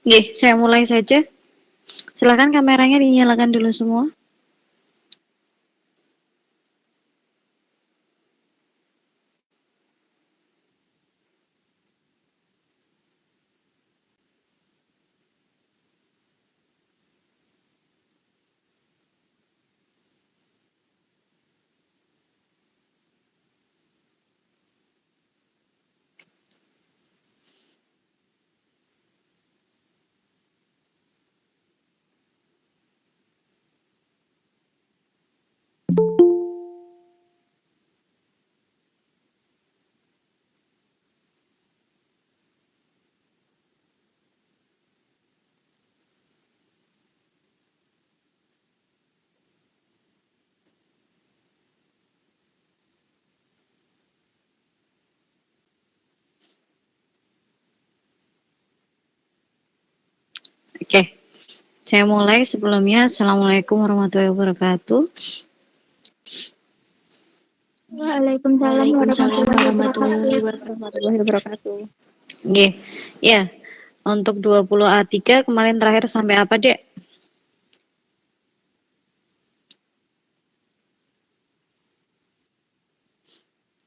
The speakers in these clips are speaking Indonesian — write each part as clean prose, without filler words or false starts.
Nggih, saya mulai saja. Silakan kameranya dinyalakan dulu semua. Oke, saya mulai sebelumnya. Assalamualaikum warahmatullahi wabarakatuh. Waalaikumsalam Waalaikumsalam warahmatullahi warahmatullahi wabarakatuh. Nggih, ya. Untuk 20A3 kemarin terakhir sampai apa, Dek?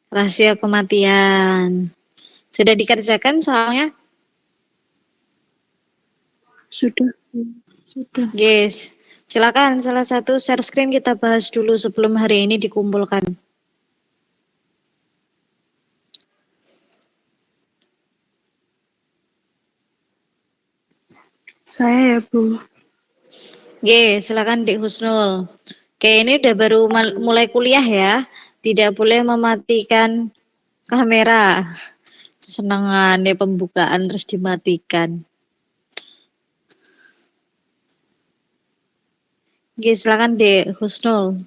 Rahasia kematian. Sudah dikerjakan soalnya? Sudah. Yes. Silakan salah satu share screen kita bahas dulu sebelum hari ini dikumpulkan. Saya ya, Bu. Silakan Dik Husnul. Oke, ini udah baru mulai kuliah ya. Tidak boleh mematikan kamera. Senangannya pembukaan terus dimatikan. Silakan Dik Husnul.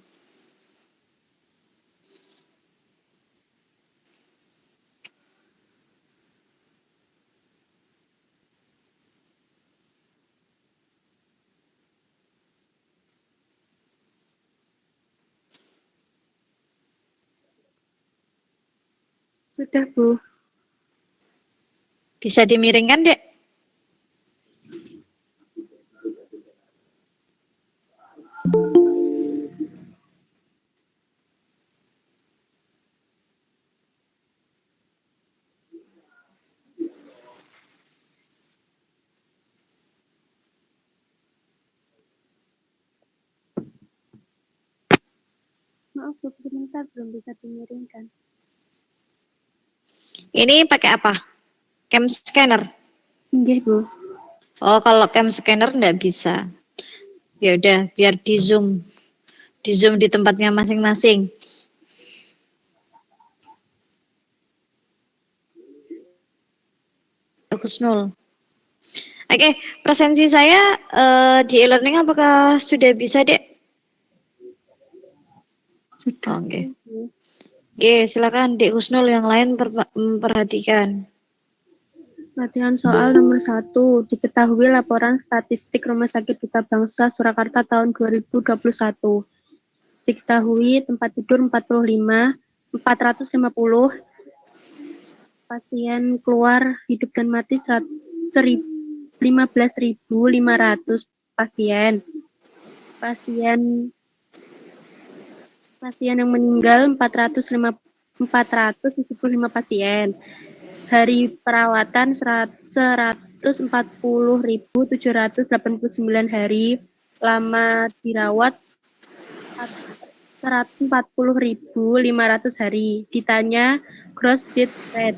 Sudah, Bu. Bisa dimiringkan, Dek? Maaf, Bu, sebentar belum bisa dimiringkan. Ini pakai apa? Cam scanner? Nggih, Bu. Oh, kalau cam scanner enggak bisa. Ya udah, biar di zoom. Di zoom di tempatnya masing-masing. Husnul. Oke, presensi saya di e-learning apakah sudah bisa, Dek? Sudah. Oke. Oke, silakan Dek Husnul, yang lain memperhatikan. Latihan soal nomor 1. Diketahui laporan statistik Rumah Sakit Duta Bangsa Surakarta tahun 2021. Diketahui tempat tidur 450, pasien keluar hidup dan mati 15.500 pasien. Pasien yang meninggal 475 pasien. Hari perawatan 140.789 hari. Lama dirawat 140.500 hari. Ditanya gross death rate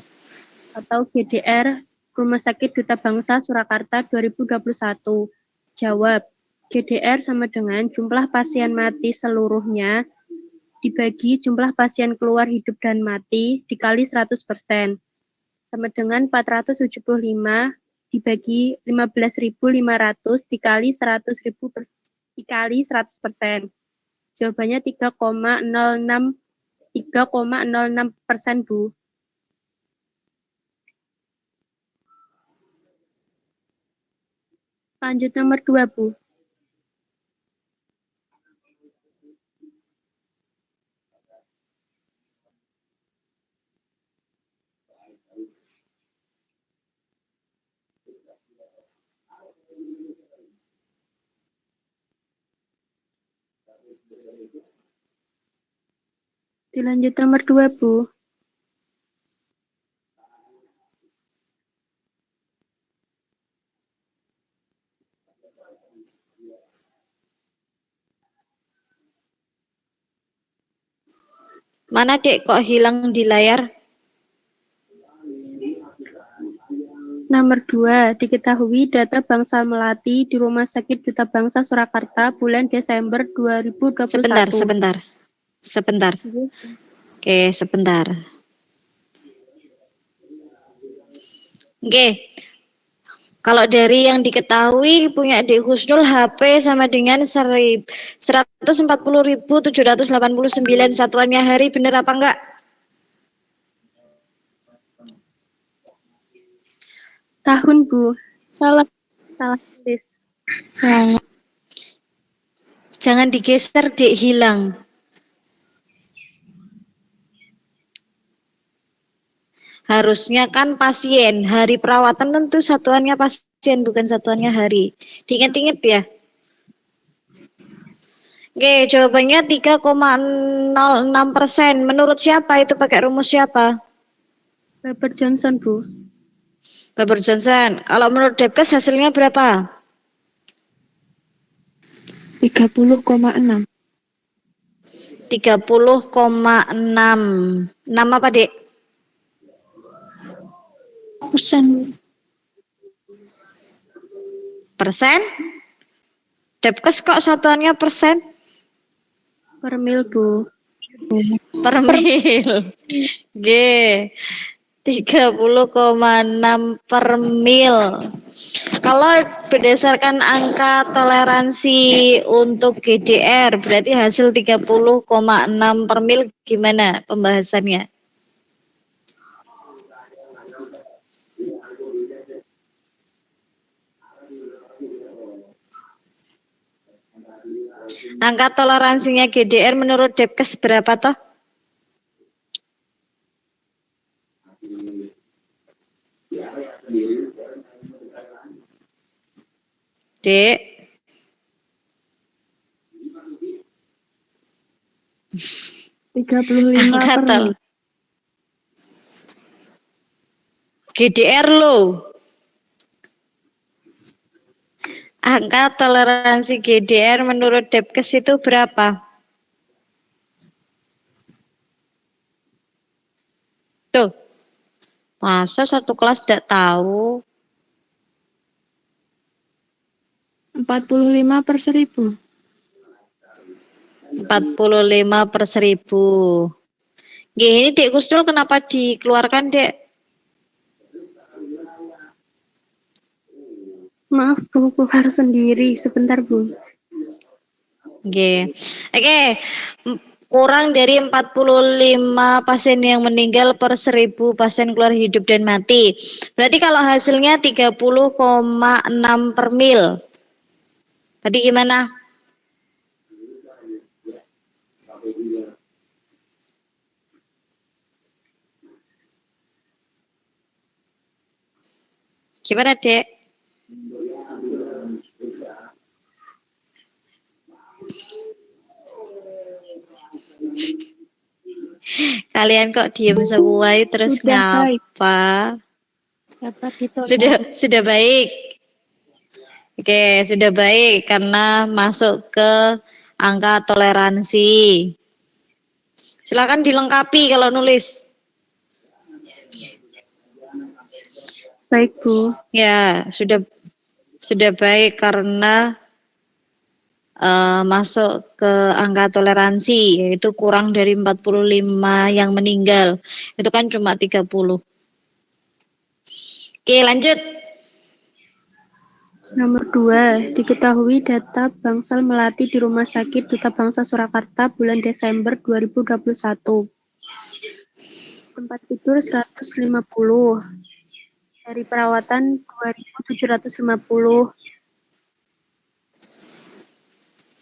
atau GDR Rumah Sakit Duta Bangsa Surakarta 2021. Jawab, GDR sama dengan jumlah pasien mati seluruhnya dibagi jumlah pasien keluar hidup dan mati dikali 100%. Sama dengan 475 dibagi 15.500 dikali 100.000 dikali 100%. Jawabannya 3,06%, Bu. Lanjut nomor 2, Bu. Dilanjut nomor 2, Bu. Mana Dek kok hilang di layar? Nomor 2, diketahui data Bangsal Melati di Rumah Sakit Duta Bangsa Surakarta bulan Desember 2021. Sebentar. Oke, sebentar. Oke. Kalau dari yang diketahui punya Dek Husnul HP sama dengan 140.789 satuannya hari, bener apa enggak? Tahun, Bu. Salah. Tulis. Salah. Jangan digeser Dek, hilang. Harusnya kan pasien, hari perawatan tentu satuannya pasien bukan satuannya hari. Diingat-ingat ya. Oke, jawabannya 3,06%. Menurut siapa itu, pakai rumus siapa? Weber Johnson, Bu. Weber Johnson. Kalau menurut Depkes hasilnya berapa? 30,6. 30,6. 6 apa, Dek? Persen. Persen? Depkes kok satuannya persen? Per mil, Bu. Per mil. G. 30,6 per mil. Kalau berdasarkan angka toleransi untuk GDR, berarti hasil 30,6 per mil gimana pembahasannya? Angka toleransinya GDR menurut Depkes berapa toh? Dek. 35 Angka per mil. GDR lo. Angka toleransi GDR menurut Depkes itu berapa? Tuh. Masa satu kelas tidak tahu? 45 per 1000. 45 per 1000. Ini Dek Kusnul kenapa dikeluarkan, Dek? Maaf, Bu, keluar sendiri. Sebentar, Bu. Oke. Kurang dari 45 pasien yang meninggal per 1000 pasien keluar hidup dan mati. Berarti kalau hasilnya 30,6 per mil. Berarti gimana? Gimana, Dek? Kalian kok diem semua terus Sudah ngapa? Dapat ditoleransi. Sudah baik. Oke, sudah baik karena masuk ke angka toleransi. Silakan dilengkapi kalau nulis. Baik, Bu. Ya, sudah baik karena masuk ke angka toleransi, yaitu kurang dari 45 yang meninggal. Itu kan cuma 30. Oke, lanjut. Nomor 2, diketahui data Bangsal Melati di Rumah Sakit Duta Bangsa Surakarta bulan Desember 2021. Tempat tidur 150. Dari perawatan 2.750.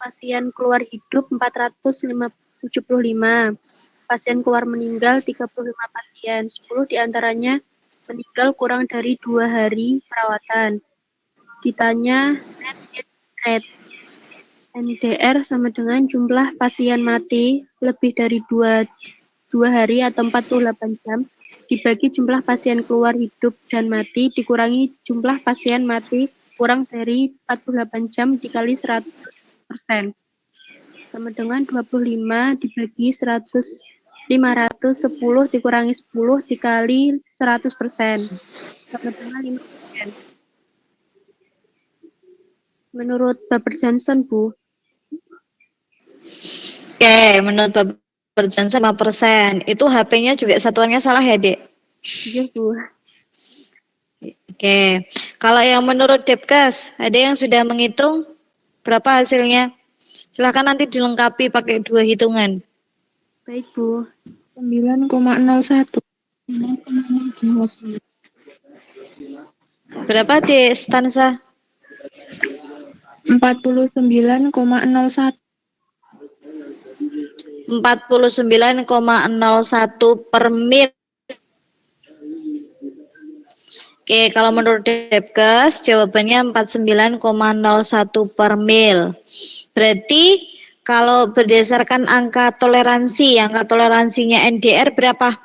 Pasien keluar hidup 475. Pasien keluar meninggal 35 pasien. 10 diantaranya meninggal kurang dari 2 hari perawatan. Ditanya death rate. MDR sama dengan jumlah pasien mati lebih dari 2 hari atau 48 jam dibagi jumlah pasien keluar hidup dan mati dikurangi jumlah pasien mati kurang dari 48 jam dikali 100% sama dengan 25 dibagi 510 dikurangi 10 dikali 100% sama dengan 5%. Menurut Bapak Johnson, Bu. Oke, menurut Bapak Johnson 5%. Itu HP-nya juga satuannya salah ya, Dek? Iya, Bu. Oke, kalau yang menurut Depkes, ada yang sudah menghitung berapa hasilnya? Silahkan nanti dilengkapi pakai 2 hitungan. Baik, Bu. 9,01. Berapa, Dek, Stansa? 49,01. 49,01 per mil. Oke, kalau menurut Depkes jawabannya 49,01 per mil. Berarti kalau berdasarkan angka toleransinya NDR berapa?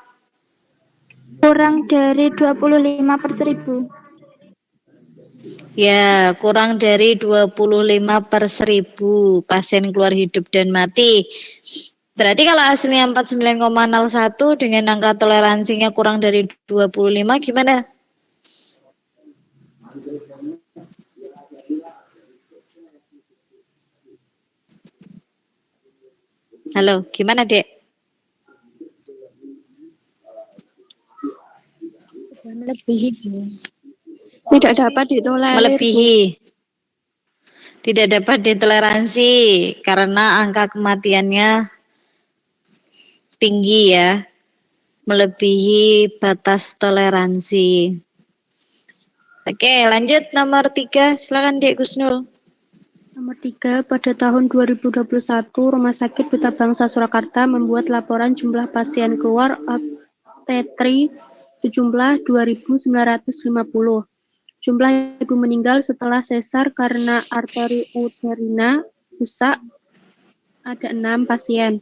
Kurang dari 25/1000. Ya, kurang dari 25/1000 pasien keluar hidup dan mati. Berarti kalau hasilnya 49,01 dengan angka toleransinya kurang dari 25 gimana? Halo, gimana, Dek? Melebihi. Tidak dapat ditolerir, Bu. Melebihi. Tidak dapat ditoleransi karena angka kematiannya tinggi ya. Melebihi batas toleransi. Oke, lanjut nomor 3. Silakan, Dek Gusnul. Nomor 3, pada tahun 2021, Rumah Sakit Duta Bangsa Surakarta membuat laporan jumlah pasien keluar obstetri sejumlah 2.950. Jumlah ibu meninggal setelah sesar karena arteri uterina rusak ada 6 pasien.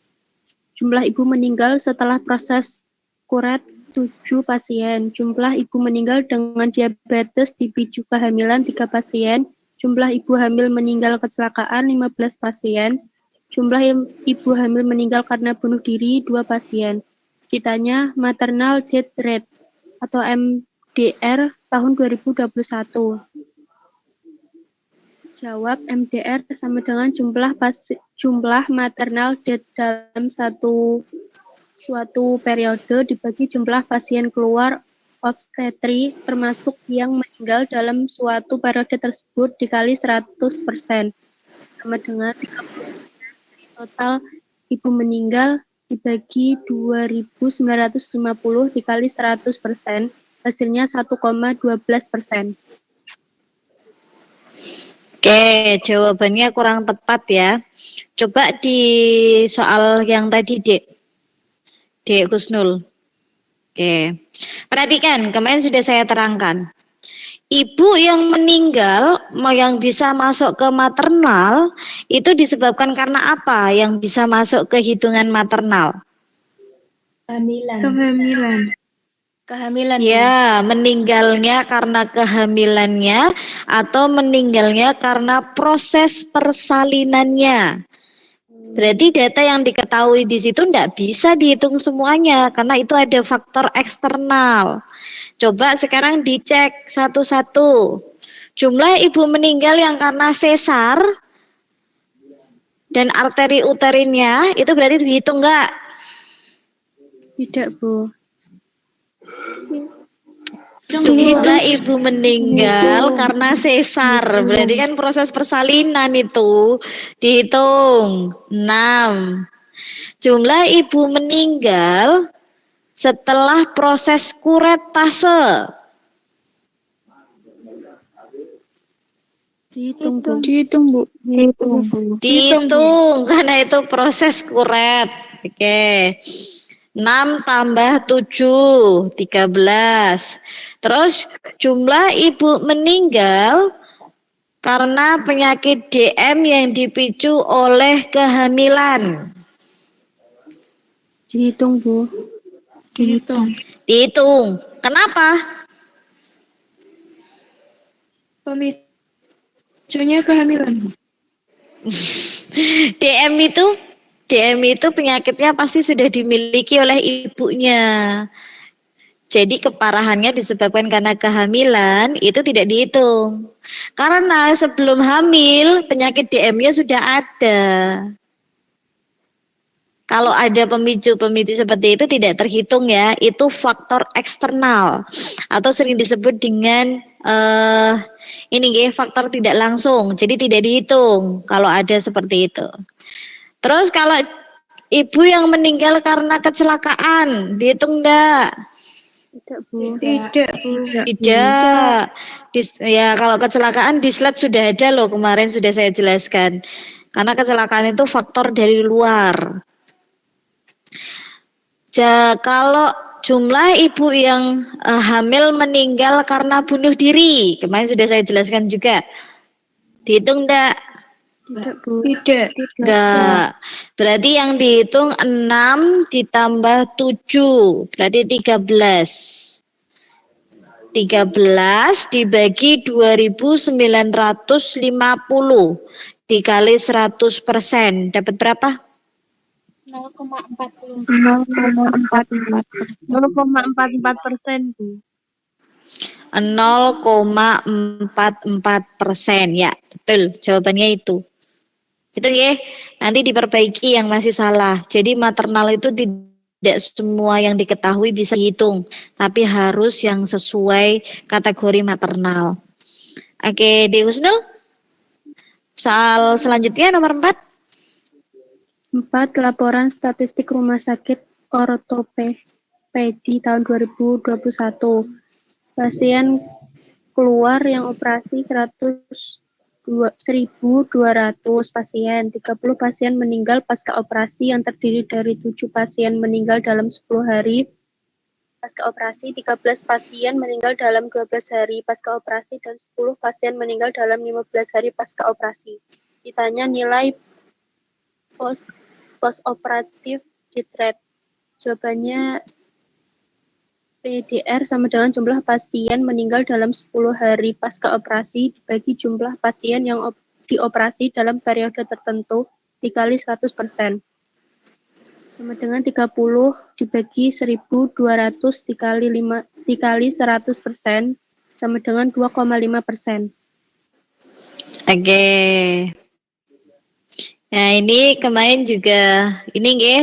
Jumlah ibu meninggal setelah proses kuret 7 pasien. Jumlah ibu meninggal dengan diabetes dipicu kehamilan 3 pasien. Jumlah ibu hamil meninggal kecelakaan 15 pasien. Jumlah ibu hamil meninggal karena bunuh diri 2 pasien. Ditanya maternal death rate atau MDR tahun 2021. Jawab MDR sama dengan jumlah maternal death dalam suatu periode dibagi jumlah pasien keluar obstetri termasuk yang meninggal dalam suatu periode tersebut dikali 100% sama dengan 30% dari total ibu meninggal dibagi 2.950 dikali 100% hasilnya 1,12%. Oke, jawabannya kurang tepat ya. Coba di soal yang tadi, Dek Gusnul. Oke, perhatikan, kemarin sudah saya terangkan. Ibu yang meninggal, yang bisa masuk ke maternal, itu disebabkan karena apa yang bisa masuk ke hitungan maternal? Kehamilan. Ya, meninggalnya karena kehamilannya atau meninggalnya karena proses persalinannya. Berarti data yang diketahui di situ tidak bisa dihitung semuanya karena itu ada faktor eksternal. Coba sekarang dicek satu-satu. Jumlah ibu meninggal yang karena sesar dan arteri uterinnya itu berarti dihitung enggak? Tidak, Bu. Jumlah ibu meninggal karena sesar, berarti kan proses persalinan itu dihitung 6. Jumlah ibu meninggal setelah proses kuretase Dihitung, Bu. dihitung karena itu proses kuret. Oke. 6 tambah 7, 13. Terus jumlah ibu meninggal karena penyakit DM yang dipicu oleh kehamilan. Dihitung, Bu. Dihitung. Dihitung. Kenapa? Pemicunya kehamilan. DM itu penyakitnya pasti sudah dimiliki oleh ibunya. Jadi keparahannya disebabkan karena kehamilan itu tidak dihitung. Karena sebelum hamil penyakit DM-nya sudah ada. Kalau ada pemicu-pemicu seperti itu tidak terhitung ya, itu faktor eksternal atau sering disebut dengan faktor tidak langsung. Jadi tidak dihitung kalau ada seperti itu. Terus kalau ibu yang meninggal karena kecelakaan, dihitung enggak? Tidak, Bu. Tidak, Bu. Tidak. Ya kalau kecelakaan di slide sudah ada loh, kemarin sudah saya jelaskan. Karena kecelakaan itu faktor dari luar. Kalau jumlah ibu yang hamil meninggal karena bunuh diri, kemarin sudah saya jelaskan juga. Dihitung enggak? Tidak, Bu. Tidak. Enggak. Berarti yang dihitung 6 ditambah 7, berarti 13. 13 dibagi 2.950 dikali 100%, dapat berapa? 0,44. 0,44%, Bu. 0,44%, ya betul jawabannya itu ya. Nanti diperbaiki yang masih salah. Jadi maternal itu tidak semua yang diketahui bisa dihitung, tapi harus yang sesuai kategori maternal. Oke, Di Husnul, soal selanjutnya nomor 4. 4. Laporan statistik Rumah Sakit Ortopedi tahun 2021. Pasien keluar yang operasi 1.200 pasien, 30 pasien meninggal pasca operasi yang terdiri dari 7 pasien meninggal dalam 10 hari pasca operasi, 13 pasien meninggal dalam 12 hari pasca operasi, dan 10 pasien meninggal dalam 15 hari pasca operasi. Ditanya nilai post-operatif death rate. Jawabannya PDR sama dengan jumlah pasien meninggal dalam 10 hari pasca operasi dibagi jumlah pasien yang dioperasi dalam periode tertentu dikali 100%. Sama dengan 30 dibagi 1.200 dikali 100% sama dengan 2,5%. Oke. Nah, ini kemarin juga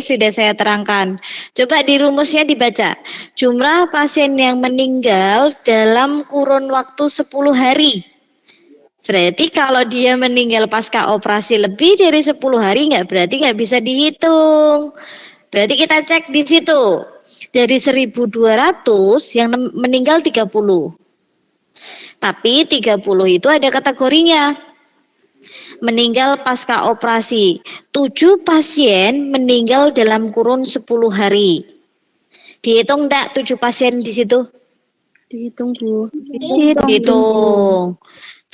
sudah saya terangkan. Coba di rumusnya dibaca. Jumlah pasien yang meninggal dalam kurun waktu 10 hari. Berarti kalau dia meninggal pasca operasi lebih dari 10 hari berarti nggak bisa dihitung. Berarti kita cek di situ. Dari 1.200 yang meninggal 30. Tapi 30 itu ada kategorinya. Meninggal pasca operasi. 7 pasien meninggal dalam kurun 10 hari. Dihitung enggak 7 pasien di situ? Dihitung, Bu. Dihitung.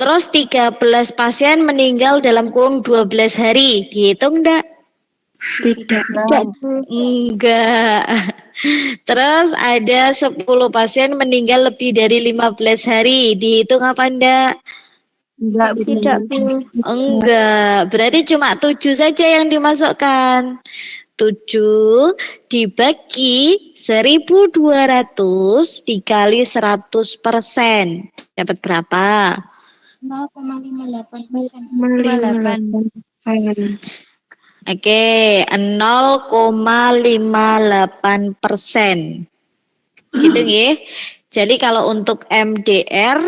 Terus 13 pasien meninggal dalam kurun 12 hari. Dihitung enggak? Tidak. Enggak. Terus ada 10 pasien meninggal lebih dari 15 hari. Dihitung apa enggak? Enggak, Tidak, Bu. Enggak, berarti cuma 7 saja yang dimasukkan. 7 dibagi 1.200 dikali 100%. Dapat berapa? 0,58%. Oke, 0,58%. Gitu ya. Jadi kalau untuk MDR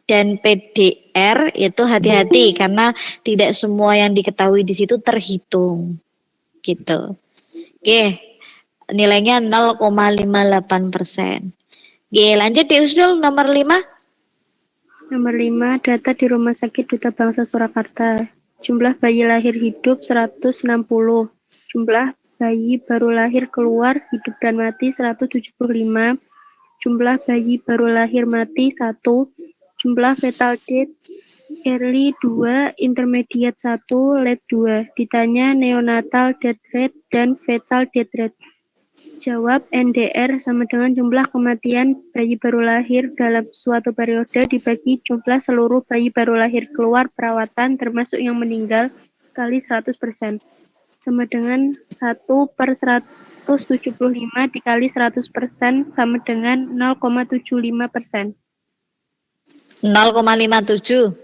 dan PDR itu hati-hati karena tidak semua yang diketahui di situ terhitung. Gitu. Oke. Nilainya 0,58%. Oke, lanjut di Usdul nomor 5. Nomor 5, data di Rumah Sakit Duta Bangsa Surakarta. Jumlah bayi lahir hidup 160. Jumlah bayi baru lahir keluar hidup dan mati 175. Jumlah bayi baru lahir mati 1. Jumlah fetal death early 2, intermediate 1, late 2. Ditanya neonatal death rate dan fetal death rate. Jawab NDR sama dengan jumlah kematian bayi baru lahir dalam suatu periode dibagi jumlah seluruh bayi baru lahir keluar perawatan termasuk yang meninggal kali 100%. Sama dengan 1/175 dikali 100% sama dengan 0,75%. 0,57.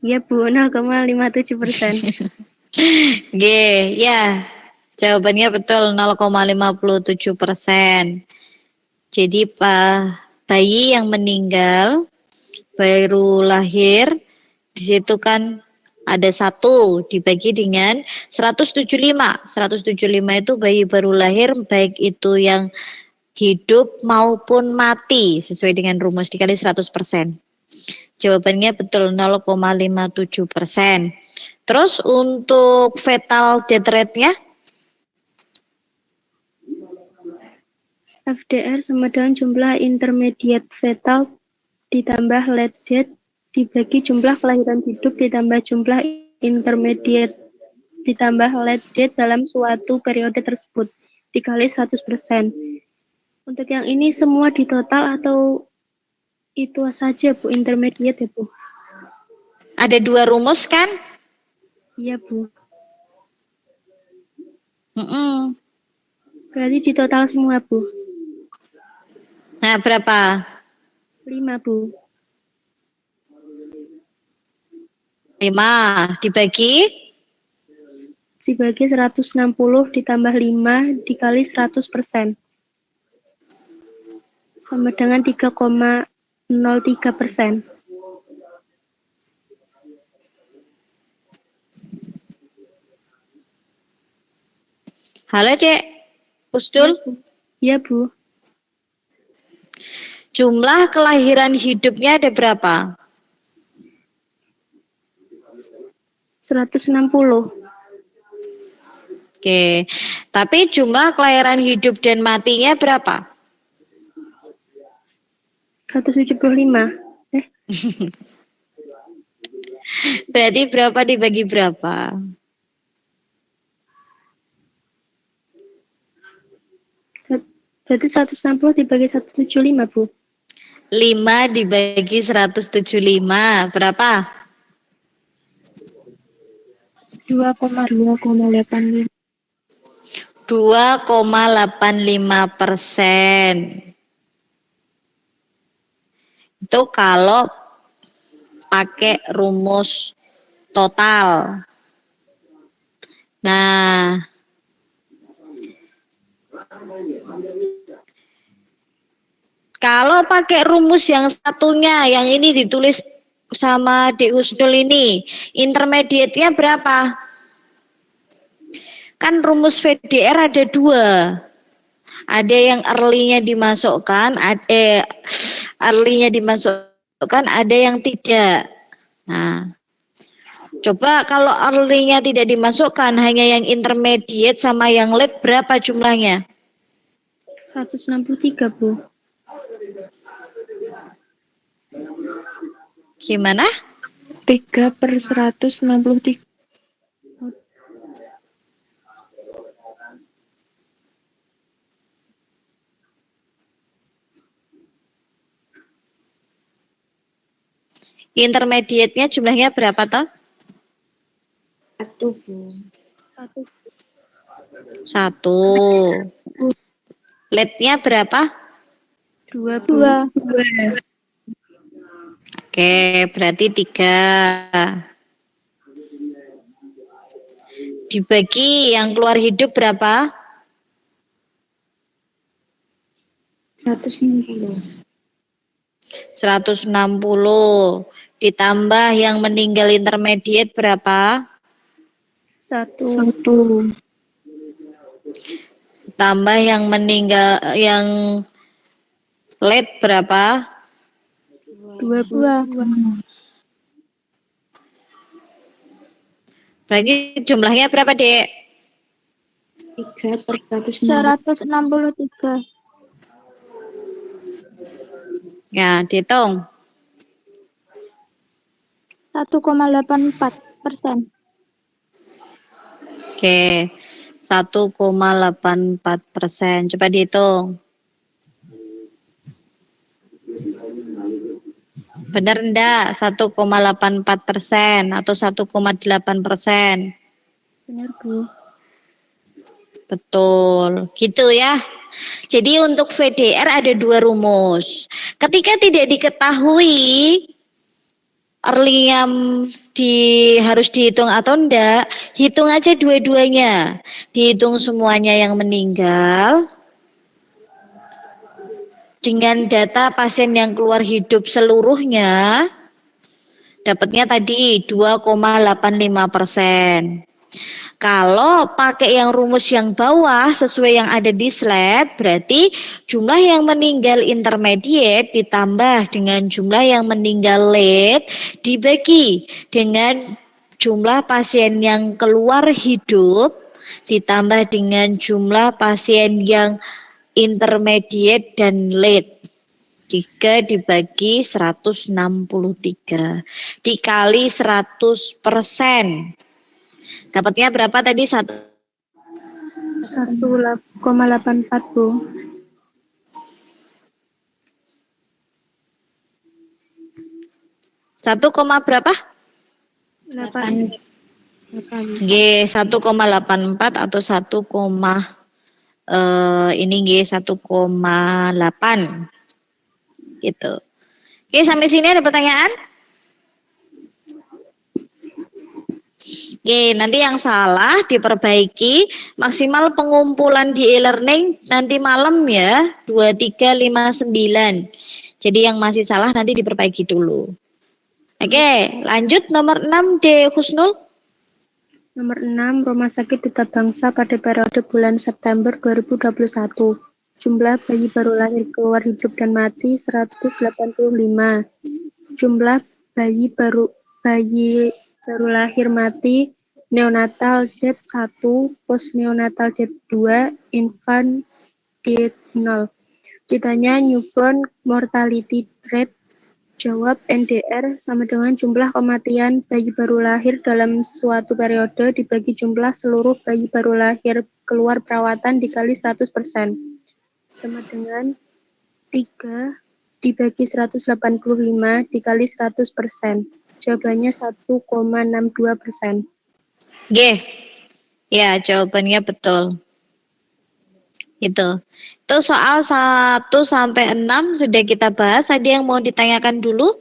Iya Bu, 0,57%. G, ya. Jawabannya betul 0,57%. Jadi bayi yang meninggal baru lahir di situ kan ada 1 dibagi dengan 175. 175 itu bayi baru lahir baik itu yang hidup maupun mati sesuai dengan rumus dikali 100%. Jawabannya betul 0,57%. Terus untuk fetal death rate-nya? FDR sama dengan jumlah intermediate fetal ditambah late death dibagi jumlah kelahiran hidup ditambah jumlah intermediate ditambah late death dalam suatu periode tersebut dikali 100%. Untuk yang ini semua di total atau itu saja Bu, intermediate ya Bu? Ada 2 rumus kan? Iya Bu. Berarti di total semua Bu? Nah, berapa? 5 Bu. 5 dibagi? Dibagi 160 ditambah 5 dikali 100%. Sama dengan 3,03%. Halo Dek, Usdul. Iya Bu. Jumlah kelahiran hidupnya ada berapa? 160. Oke, tapi jumlah kelahiran hidup dan matinya berapa? 175. Berarti berapa dibagi berapa? Berarti 160 dibagi 175 Bu. 5 dibagi 175 berapa? 2,85. 2,85%. Itu kalau pakai rumus total. Nah, kalau pakai rumus yang satunya, yang ini ditulis sama Dek Husnul ini, intermediate-nya berapa? Kan rumus VDR ada 2. Ada yang early-nya dimasukkan, early-nya dimasukkan, ada yang tidak. Nah, coba kalau early-nya tidak dimasukkan, hanya yang intermediate sama yang late berapa jumlahnya? 163 Bu. Gimana? 3/163. Intermediate-nya jumlahnya berapa toh? 1 Bu. 1. Late-nya berapa? 2 Bu. 2. Oke, berarti 3. Dibagi yang keluar hidup berapa? 160. 160. Ditambah yang meninggal intermediate berapa? 1. Tambah yang meninggal yang late berapa? 2 Bu. 2. Berarti jumlahnya berapa, Dek? 3/160. 163. Ya, dihitung. 1,84%. Oke, 1,84%. Coba dihitung. Benar enggak? 1,84% atau 1,8%? Benar, Bu. Betul, gitu ya. Jadi untuk VDR ada dua rumus. Ketika tidak diketahui Earlingham harus dihitung atau enggak, hitung aja dua-duanya. Dihitung semuanya yang meninggal dengan data pasien yang keluar hidup seluruhnya, dapatnya tadi 2,85%. Kalau pakai yang rumus yang bawah sesuai yang ada di slide, berarti jumlah yang meninggal intermediate ditambah dengan jumlah yang meninggal late dibagi dengan jumlah pasien yang keluar hidup ditambah dengan jumlah pasien yang intermediate dan late. 3 dibagi 163 dikali 100%. Dapatnya berapa tadi? 1,84, Bu. 1, berapa? 8. G 1,84 atau 1, ini G 1,8 gitu. Oke, sampai sini ada pertanyaan? Oke, nanti yang salah diperbaiki, maksimal pengumpulan di e-learning nanti malam ya, 2359. Jadi yang masih salah nanti diperbaiki dulu. Oke, lanjut nomor 6 D Husnul. Nomor 6, Rumah Sakit Duta Bangsa pada periode bulan September 2021. Jumlah bayi baru lahir keluar hidup dan mati 185. Jumlah bayi baru lahir mati neonatal death 1, post neonatal death 2, infant death 0. Ditanya newborn mortality rate, jawab NDR sama dengan jumlah kematian bayi baru lahir dalam suatu periode dibagi jumlah seluruh bayi baru lahir keluar perawatan dikali 100%. Sama dengan 3 dibagi 185 dikali 100%. Jawabannya 1,62%. G. Ya, jawabannya betul. Itu soal 1 sampai 6 sudah kita bahas. Ada yang mau ditanyakan dulu?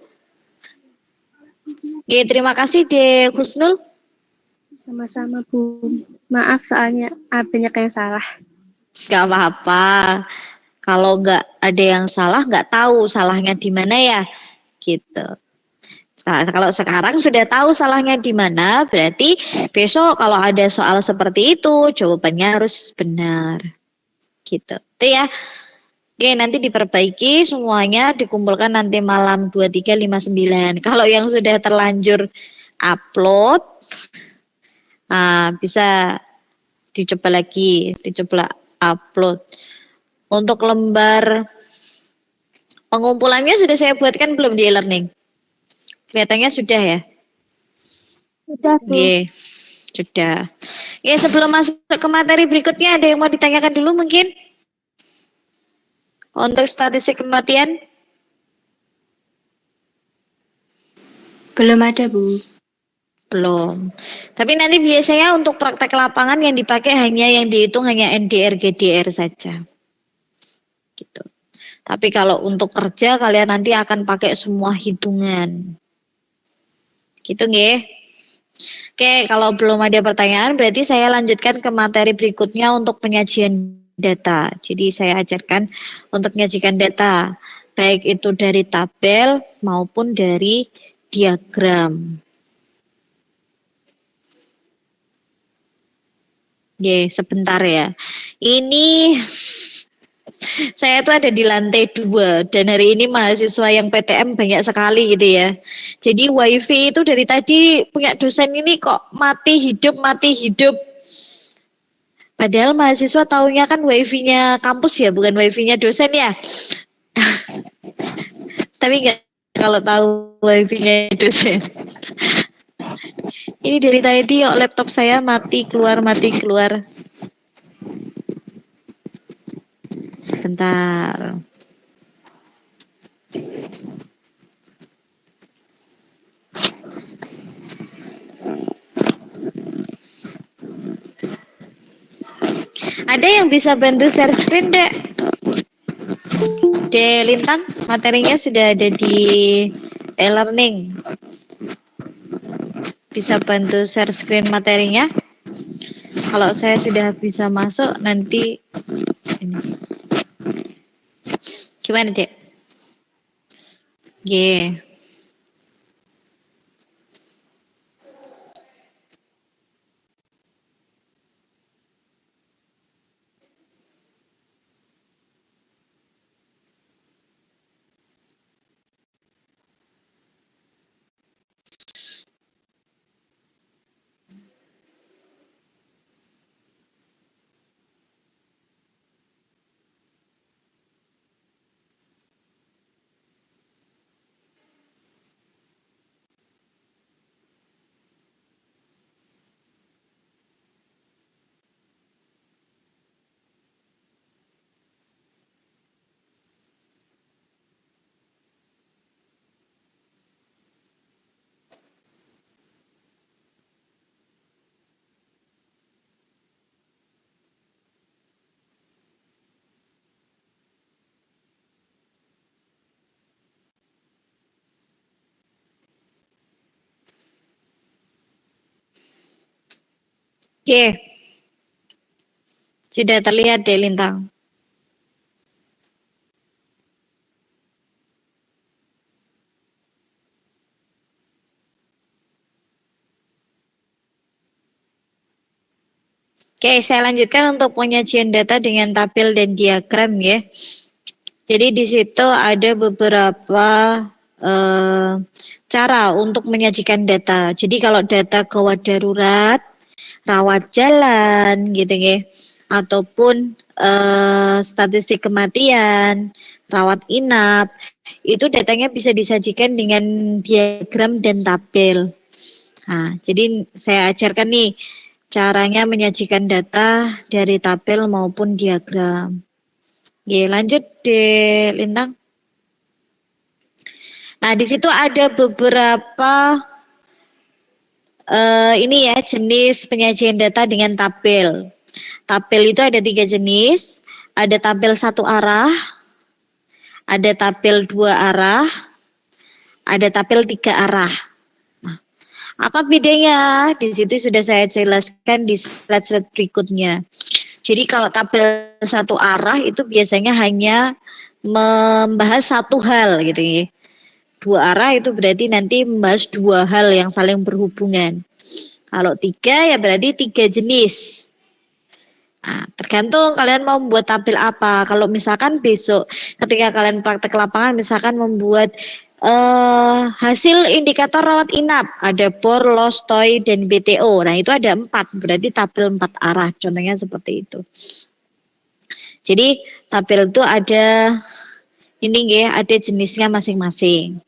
Oke, terima kasih D Husnul. Sama-sama, Bu. Maaf soalnya banyak yang salah. Gak apa-apa. Kalau nggak ada yang salah, nggak tahu salahnya di mana ya, gitu. Nah, kalau sekarang sudah tahu salahnya di mana, berarti besok kalau ada soal seperti itu, jawabannya harus benar. Gitu. Itu ya. Oke, nanti diperbaiki semuanya, dikumpulkan nanti malam 2359. Kalau yang sudah terlanjur upload, bisa dicoba lagi, dicoba upload. Untuk lembar pengumpulannya sudah saya buatkan belum di e-learning? Kelihatannya sudah ya? Sudah, Bu. Oke, sudah. Ya, sebelum masuk ke materi berikutnya, ada yang mau ditanyakan dulu mungkin? Untuk statistik kematian? Belum ada, Bu. Belum. Tapi nanti biasanya untuk praktek lapangan yang dipakai yang dihitung hanya NDR, GDR saja. Gitu. Tapi kalau untuk kerja kalian nanti akan pakai semua hitungan. Gitu nggih. Oke, kalau belum ada pertanyaan berarti saya lanjutkan ke materi berikutnya untuk penyajian data. Jadi saya ajarkan untuk menyajikan data, baik itu dari tabel maupun dari diagram. Sebentar ya. Ini saya tuh ada di lantai 2 dan hari ini mahasiswa yang PTM banyak sekali gitu ya. Jadi wifi itu dari tadi punya dosen ini kok mati hidup. Padahal mahasiswa taunya kan wifi-nya kampus ya, bukan wifi-nya dosen ya. Tapi enggak kalau tahu wifi-nya dosen. Ini dari tadi yuk laptop saya mati keluar. Sebentar. Ada yang bisa bantu share screen, Dek? Dek Lintang, materinya sudah ada di e-learning. Bisa bantu share screen materinya? Kalau saya sudah bisa masuk, nanti ini. Gimana, Dek? G. Oke, sudah terlihat deh Lintang. Oke, saya lanjutkan untuk penyajian data dengan tabel dan diagram ya. Jadi di situ ada beberapa cara untuk menyajikan data. Jadi kalau data gawat darurat, rawat jalan gitu ya, ataupun statistik kematian, rawat inap, itu datanya bisa disajikan dengan diagram dan tabel. Nah, jadi saya ajarkan nih caranya menyajikan data dari tabel maupun diagram. Oke, lanjut deh Lintang. Nah, di situ ada beberapa ini ya jenis penyajian data dengan tabel. Tabel itu ada 3 jenis, ada tabel 1 arah, ada tabel 2 arah, ada tabel 3 arah. Nah, apa bedanya? Di situ sudah saya jelaskan di slide-slide berikutnya. Jadi kalau tabel 1 arah itu biasanya hanya membahas satu hal gitu ya. 2 arah itu berarti nanti membahas 2 hal yang saling berhubungan. Kalau 3 ya berarti 3 jenis. Nah, tergantung kalian mau membuat tabel apa. Kalau misalkan besok ketika kalian praktek lapangan misalkan membuat hasil indikator rawat inap, ada BOR, LOS, TOI, dan BTO. Nah, itu ada 4, berarti tabel 4 arah. Contohnya seperti itu. Jadi tabel itu ada ini ya, ada jenisnya masing-masing.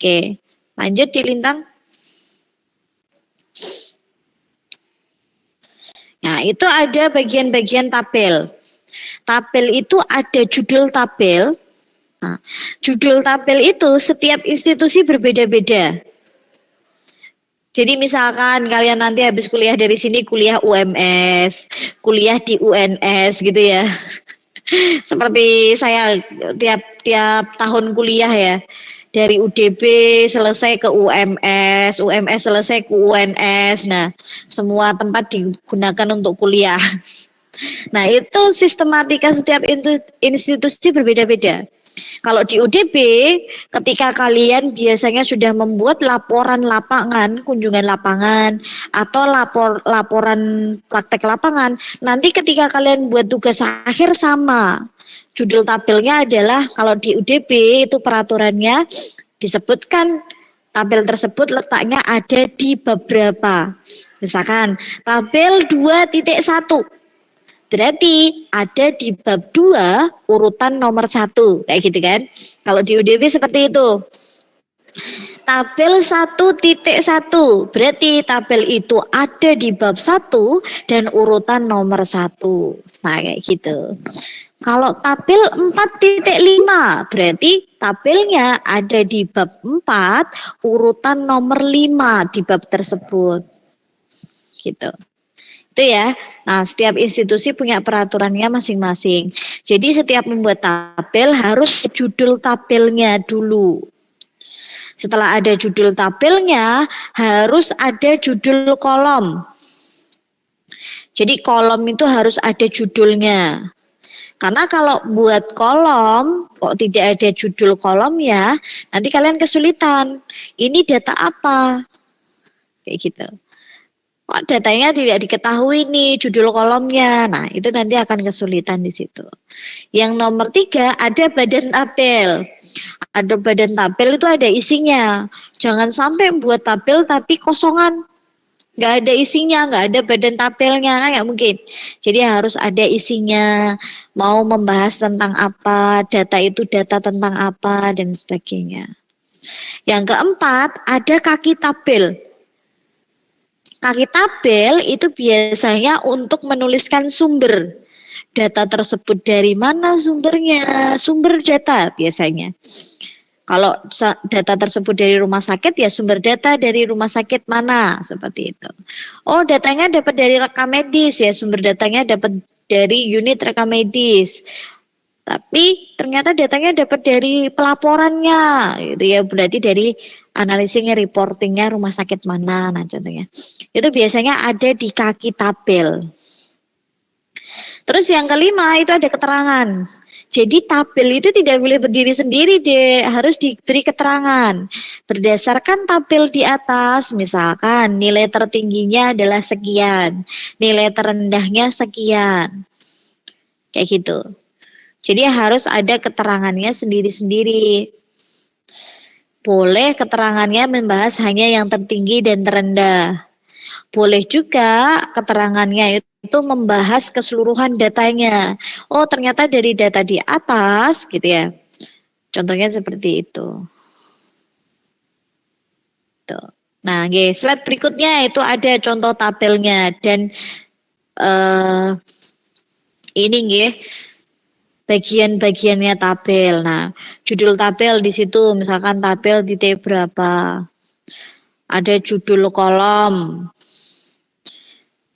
Oke, lanjut di Lintang. Nah, itu ada bagian-bagian tabel. Tabel itu ada judul tabel. Nah, judul tabel itu setiap institusi berbeda-beda. Jadi misalkan kalian nanti habis kuliah dari sini kuliah UMS, kuliah di UNS gitu ya. Seperti saya tiap tahun kuliah ya. Dari UDB selesai ke UMS, UMS selesai ke UNS. Nah, semua tempat digunakan untuk kuliah. Nah, itu sistematika setiap institusi berbeda-beda. Kalau di UDB, ketika kalian biasanya sudah membuat laporan lapangan, kunjungan lapangan, atau laporan praktek lapangan, nanti ketika kalian buat tugas akhir sama. Judul tabelnya adalah kalau di UDB itu peraturannya disebutkan tabel tersebut letaknya ada di bab berapa. Misalkan tabel 2.1 berarti ada di bab 2 urutan nomor 1 kayak gitu kan. Kalau di UDB seperti itu. tabel 1.1. Berarti tabel itu ada di bab 1 dan urutan nomor 1. Nah, kayak gitu. Kalau tabel 4.5 berarti tabelnya ada di bab 4 urutan nomor 5 di bab tersebut. Gitu. Itu ya. Nah, setiap institusi punya peraturannya masing-masing. Jadi setiap membuat tabel harus judul tabelnya dulu. Setelah ada judul tabelnya, harus ada judul kolom. Jadi kolom itu harus ada judulnya. Karena kalau buat kolom, kok tidak ada judul kolomnya, nanti kalian kesulitan. Ini data apa? Kayak gitu. Kok datanya tidak diketahui nih judul kolomnya. Nah, itu nanti akan kesulitan di situ. Yang nomor 3, ada badan tabel. Ada badan tabel itu ada isinya. Jangan sampai buat tabel tapi kosongan. Nggak ada isinya, nggak ada badan tabelnya, kan nggak mungkin. Jadi harus ada isinya, mau membahas tentang apa, data itu data tentang apa, dan sebagainya. Yang keempat, ada kaki tabel. Kaki tabel itu biasanya untuk menuliskan sumber. Data tersebut dari mana sumbernya? Sumber data biasanya. Kalau data tersebut dari rumah sakit, ya sumber data dari rumah sakit mana, seperti itu. Oh, datanya dapat dari rekam medis, ya sumber datanya dapat dari unit rekam medis. Tapi ternyata datanya dapat dari pelaporannya, gitu ya. Berarti dari analisisnya, reportingnya rumah sakit mana, nah contohnya. Itu biasanya ada di kaki tabel. Terus yang kelima itu ada keterangan. Jadi tabel itu tidak boleh berdiri sendiri deh, harus diberi keterangan. Berdasarkan tabel di atas, misalkan nilai tertingginya adalah sekian, nilai terendahnya sekian. Kayak gitu. Jadi harus ada keterangannya sendiri-sendiri. Boleh keterangannya membahas hanya yang tertinggi dan terendah. Boleh juga keterangannya itu membahas keseluruhan datanya. Oh, ternyata dari data di atas gitu ya. Contohnya seperti itu. Tuh. Nah, slide berikutnya itu ada contoh tabelnya dan ini nggih bagian-bagiannya tabel. Nah, judul tabel di situ misalkan tabel di T berapa. Ada judul kolom.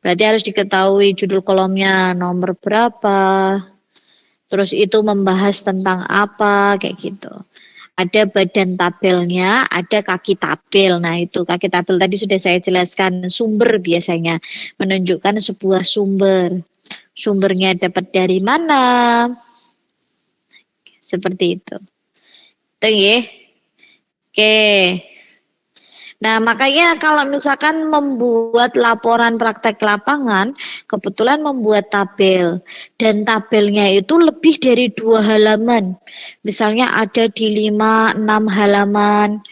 Berarti harus diketahui judul kolomnya nomor berapa. Terus itu membahas tentang apa kayak gitu. Ada badan tabelnya, ada kaki tabel. Nah, itu kaki tabel tadi sudah saya jelaskan, sumber biasanya menunjukkan sebuah sumber. Sumbernya dapat dari mana? Seperti itu. Itu ya. Oke. Nah, makanya kalau misalkan membuat laporan praktek lapangan, kebetulan membuat tabel. Dan tabelnya itu lebih dari 2 halaman. Misalnya ada di 5-6 halaman.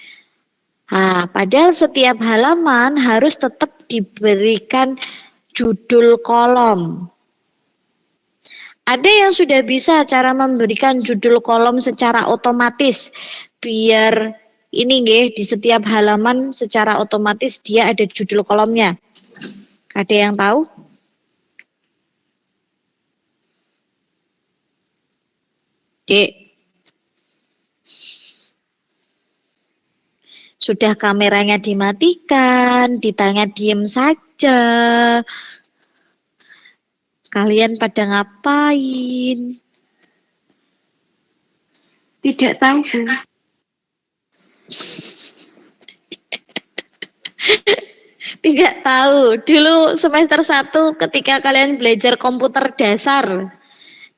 Nah, padahal setiap halaman harus tetap diberikan judul kolom. Ada yang sudah bisa cara memberikan judul kolom secara otomatis. Biar ini nggih di setiap halaman secara otomatis dia ada judul kolomnya. Ada yang tahu? Dek. Sudah kameranya dimatikan, ditanya diem saja. Kalian pada ngapain? Tidak tahu, Bu. Tidak tahu. Dulu semester 1 ketika kalian belajar komputer dasar,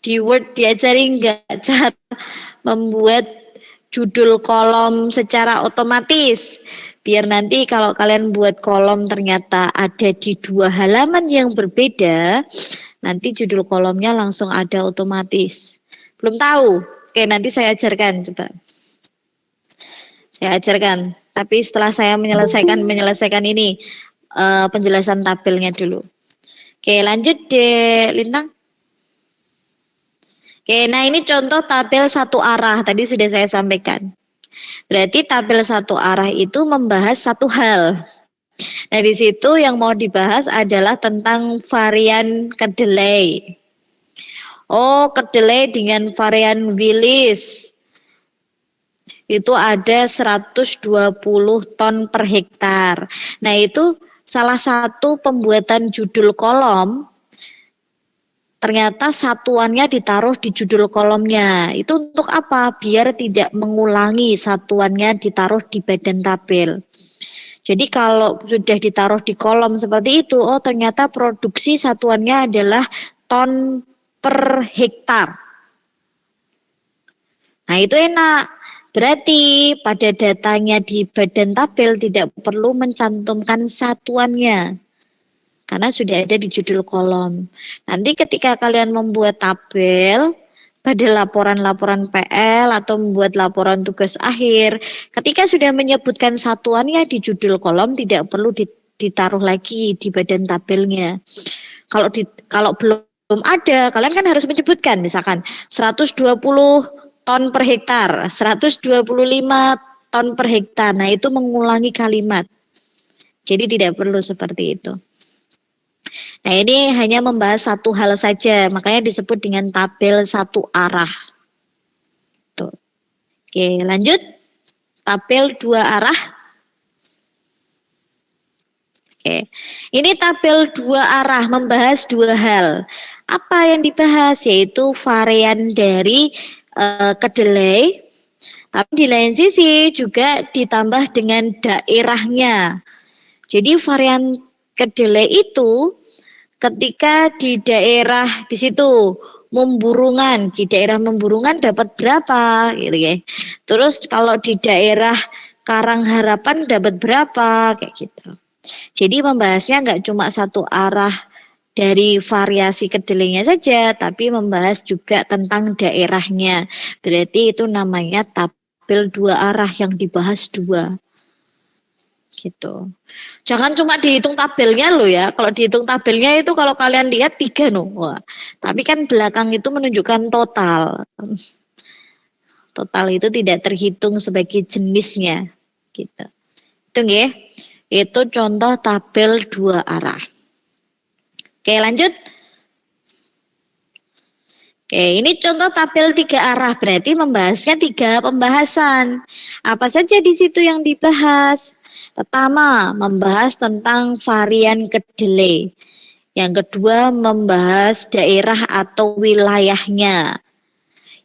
di Word diajari enggak cara membuat judul kolom secara otomatis. Biar nanti kalau kalian buat kolom ternyata ada di 2 halaman yang berbeda, nanti judul kolomnya langsung ada otomatis. Belum tahu? Oke, nanti saya ajarkan coba. Saya ajarkan. Tapi setelah saya menyelesaikan ini penjelasan tabelnya dulu. Oke, lanjut deh, Lintang. Oke, nah ini contoh tabel satu arah. Tadi sudah saya sampaikan. Berarti tabel satu arah itu membahas satu hal. Nah, di situ yang mau dibahas adalah tentang varian kedelai. Oh, kedelai dengan varian Willis itu ada 120 ton per hektar. Nah, itu salah satu pembuatan judul kolom, ternyata satuannya ditaruh di judul kolomnya. Itu untuk apa? Biar tidak mengulangi satuannya ditaruh di badan tabel. Jadi kalau sudah ditaruh di kolom seperti itu, oh ternyata produksi satuannya adalah ton per hektar. Nah, itu enak. Berarti pada datanya di badan tabel tidak perlu mencantumkan satuannya. Karena sudah ada di judul kolom. Nanti ketika kalian membuat tabel pada laporan-laporan PL atau membuat laporan tugas akhir, ketika sudah menyebutkan satuannya di judul kolom tidak perlu ditaruh lagi di badan tabelnya. Kalau belum ada, kalian kan harus menyebutkan misalkan 120 ton per hektar, 125 ton per hektar. Nah, itu mengulangi kalimat. Jadi tidak perlu seperti itu. Nah, ini hanya membahas satu hal saja, makanya disebut dengan tabel satu arah. Tuh. Oke, lanjut. Tabel dua arah. Oke. Ini tabel dua arah membahas dua hal. Apa yang dibahas? Yaitu varian dari kedelai, tapi di lain sisi juga ditambah dengan daerahnya. Jadi varian kedelai itu ketika di daerah di situ di daerah Memburungan dapat berapa gitu ya. Terus kalau di daerah Karangharapan dapat berapa kayak gitu. Jadi membahasnya nggak cuma satu arah dari variasi kedelainya saja, tapi membahas juga tentang daerahnya. Berarti itu namanya tabel dua arah yang dibahas dua. Gitu. Jangan cuma dihitung tabelnya loh ya. Kalau dihitung tabelnya itu kalau kalian lihat 3 loh. Wah. Tapi kan belakang itu menunjukkan total. Total itu tidak terhitung sebagai jenisnya. Gitu. Itu nggih. Itu contoh tabel dua arah. Oke, lanjut. Oke, ini contoh tabel tiga arah, berarti membahasnya 3 pembahasan. Apa saja di situ yang dibahas? Pertama, membahas tentang varian kedelai. Yang kedua, membahas daerah atau wilayahnya.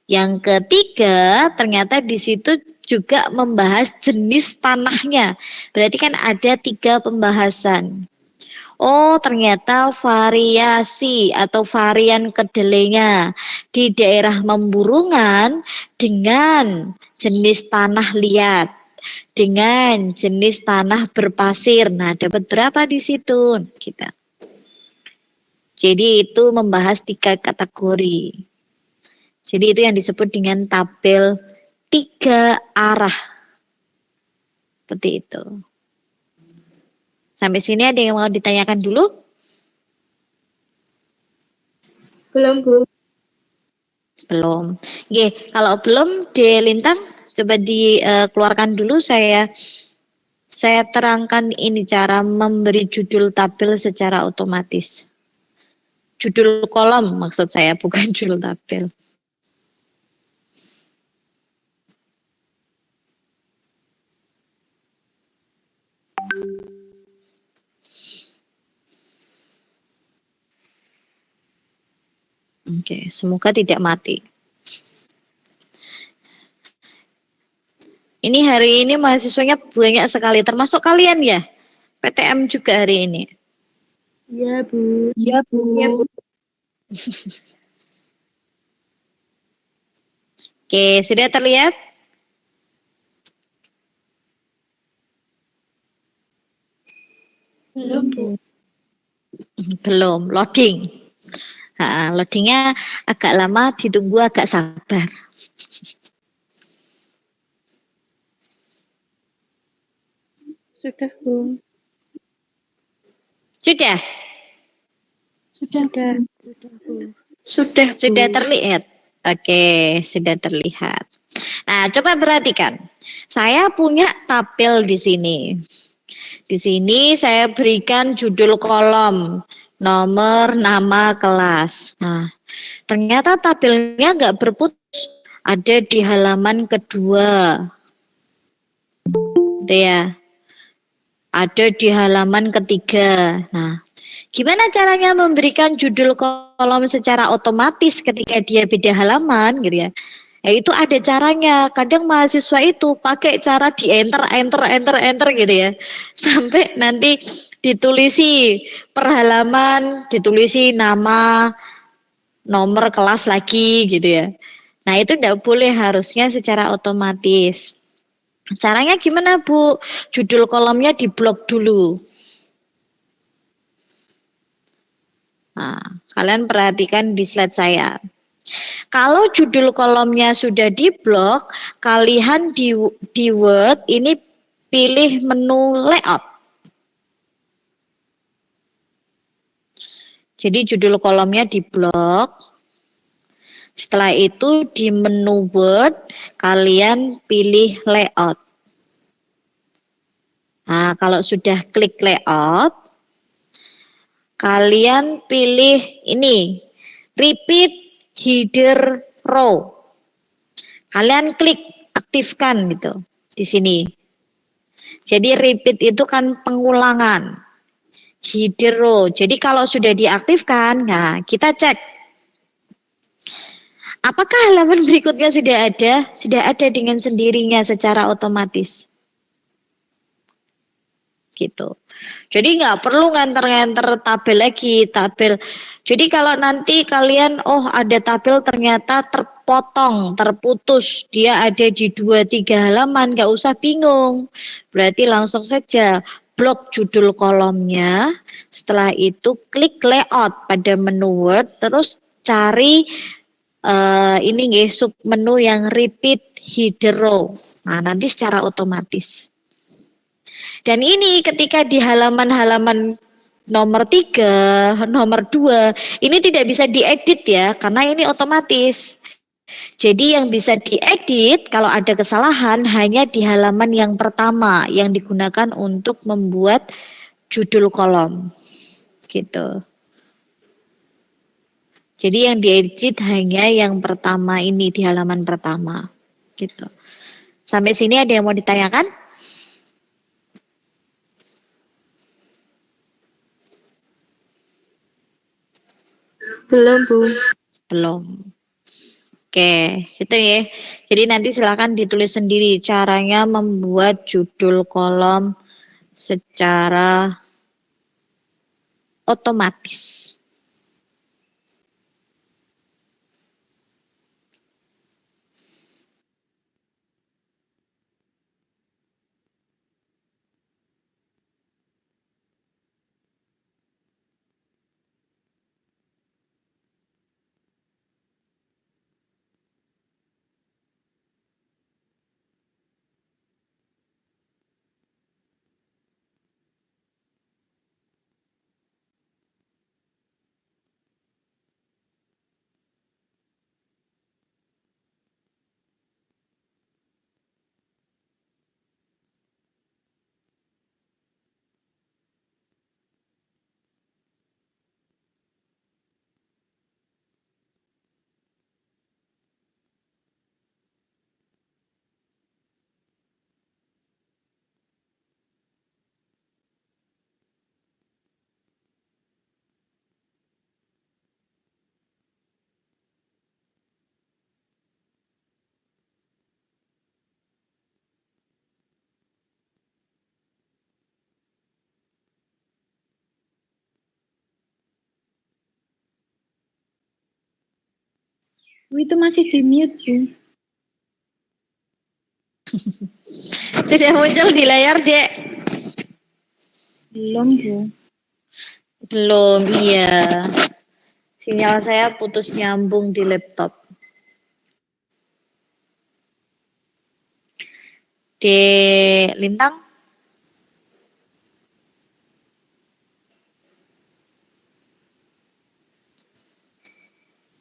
Yang ketiga, ternyata di situ juga membahas jenis tanahnya. Berarti kan ada 3 pembahasan. Oh, ternyata variasi atau varian kedelainya di daerah Memburungan dengan jenis tanah liat, dengan jenis tanah berpasir. Nah, dapat berapa di situ? Kita. Jadi itu membahas 3 kategori. Jadi itu yang disebut dengan tabel 3 arah. Seperti itu. Sampai sini ada yang mau ditanyakan dulu? Belum, Bu. Belum. Oke, kalau belum di Lintang coba dikeluarkan dulu saya terangkan ini cara memberi judul tabel secara otomatis. Judul kolom maksud saya bukan judul tabel. Oke, semoga tidak mati. Ini hari ini mahasiswanya banyak sekali, termasuk kalian ya? PTM juga hari ini. Iya, Bu. Iya, Bu. Iya, Bu. Oke, sudah terlihat? Belum, Bu. Belum, loading. Loadingnya agak lama, ditunggu agak sabar. Sudah, Bu. Sudah? Sudah. Sudah, Bu. Sudah terlihat? Oke, sudah terlihat. Nah, coba perhatikan. Saya punya tabel di sini. Di sini saya berikan judul kolom, nomor, nama kelas. Nah, ternyata tabelnya nggak berputus. Ada di halaman kedua. Gitu ya. Ada di halaman ketiga. Nah, gimana caranya memberikan judul kolom secara otomatis ketika dia beda halaman gitu ya? Ya itu ada caranya. Kadang mahasiswa itu pakai cara di enter gitu ya. Sampai nanti ditulisi per halaman, ditulisi nama, nomor kelas lagi gitu ya. Nah, itu tidak boleh, harusnya secara otomatis. Caranya gimana, Bu? Judul kolomnya diblok dulu. Nah, kalian perhatikan di slide saya. Kalau judul kolomnya sudah diblok, kalian di Word ini pilih menu layout. Jadi judul kolomnya diblok. Setelah itu di menu Word kalian pilih layout. Nah, kalau sudah klik layout, kalian pilih ini, repeat header row. Kalian klik aktifkan gitu di sini. Jadi repeat itu kan pengulangan. Header row. Jadi kalau sudah diaktifkan, nah kita cek apakah halaman berikutnya sudah ada? Sudah ada dengan sendirinya secara otomatis. Gitu. Jadi nggak perlu nganter-nganter tabel lagi, tabel. Jadi kalau nanti kalian, oh ada tabel ternyata terpotong, terputus, dia ada di 2-3 halaman, nggak usah bingung. Berarti langsung saja blok judul kolomnya, setelah itu klik layout pada menu Word, terus cari ini nih sub menu yang repeat header row. Nah, nanti secara otomatis. Dan ini ketika di halaman-halaman nomor 3, nomor 2, ini tidak bisa diedit ya, karena ini otomatis. Jadi yang bisa diedit kalau ada kesalahan hanya di halaman yang pertama yang digunakan untuk membuat judul kolom. Gitu. Jadi yang diedit hanya yang pertama ini di halaman pertama. Gitu. Sampai sini ada yang mau ditanyakan? Belum, Bu. Belum. Oke, itu ya. Jadi nanti silakan ditulis sendiri caranya membuat judul kolom secara otomatis. Bu, itu masih di mute, Bu. Sudah muncul di layar, Dek? Belum, Bu. Belum, iya. Sinyal saya putus nyambung di laptop. Dek Lintang?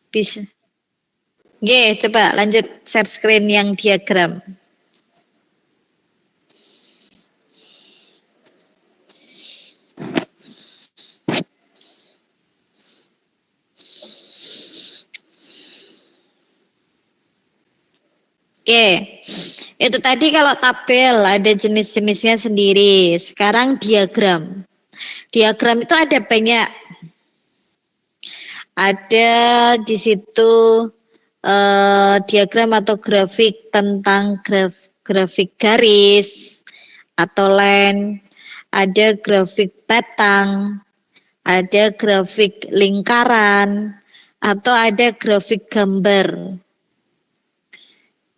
Bisa. Oke, coba lanjut share screen yang diagram. Oke, itu tadi kalau tabel ada jenis-jenisnya sendiri. Sekarang diagram. Diagram itu ada banyak. Ada di situ diagram atau grafik tentang grafik garis atau line. Ada grafik batang, ada grafik lingkaran, atau ada grafik gambar.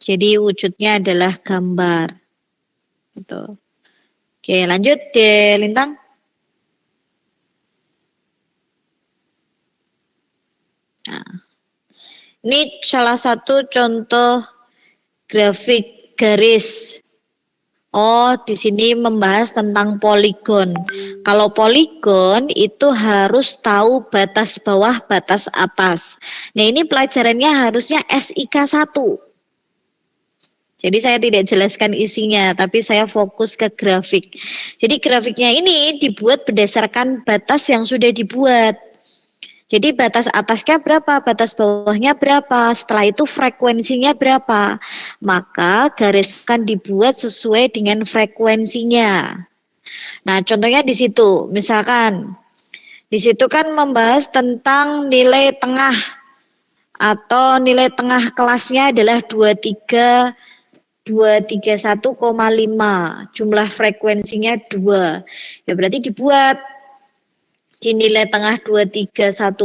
Jadi wujudnya adalah gambar. Gitu. Oke, lanjut di Lintang. Nah, ini salah satu contoh grafik garis. Oh, di sini membahas tentang poligon. Kalau poligon itu harus tahu batas bawah, batas atas. Nah, ini pelajarannya harusnya SIK 1. Jadi saya tidak jelaskan isinya, tapi saya fokus ke grafik. Jadi grafiknya ini dibuat berdasarkan batas yang sudah dibuat. Jadi batas atasnya berapa, batas bawahnya berapa, setelah itu frekuensinya berapa. Maka garis akan dibuat sesuai dengan frekuensinya. Nah, contohnya di situ, misalkan di situ kan membahas tentang nilai tengah atau nilai tengah kelasnya adalah 231,5, jumlah frekuensinya 2. Ya berarti dibuat di nilai tengah 231,5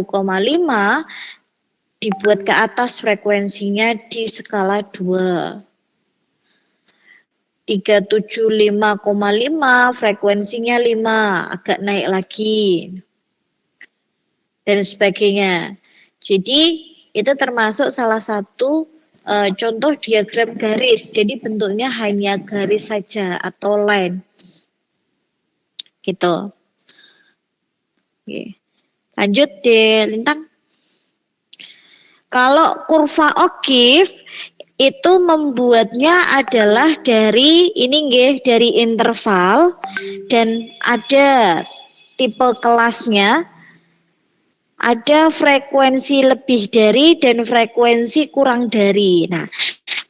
dibuat ke atas frekuensinya di skala 2. 375,5 frekuensinya 5, agak naik lagi. Dan sebagainya. Jadi itu termasuk salah satu contoh diagram garis. Jadi bentuknya hanya garis saja atau line. Gitu. Oke. Lanjut di Lintang. Kalau kurva O'Keeffe itu membuatnya adalah dari dari interval dan ada tipe kelasnya. Ada frekuensi lebih dari dan frekuensi kurang dari. Nah,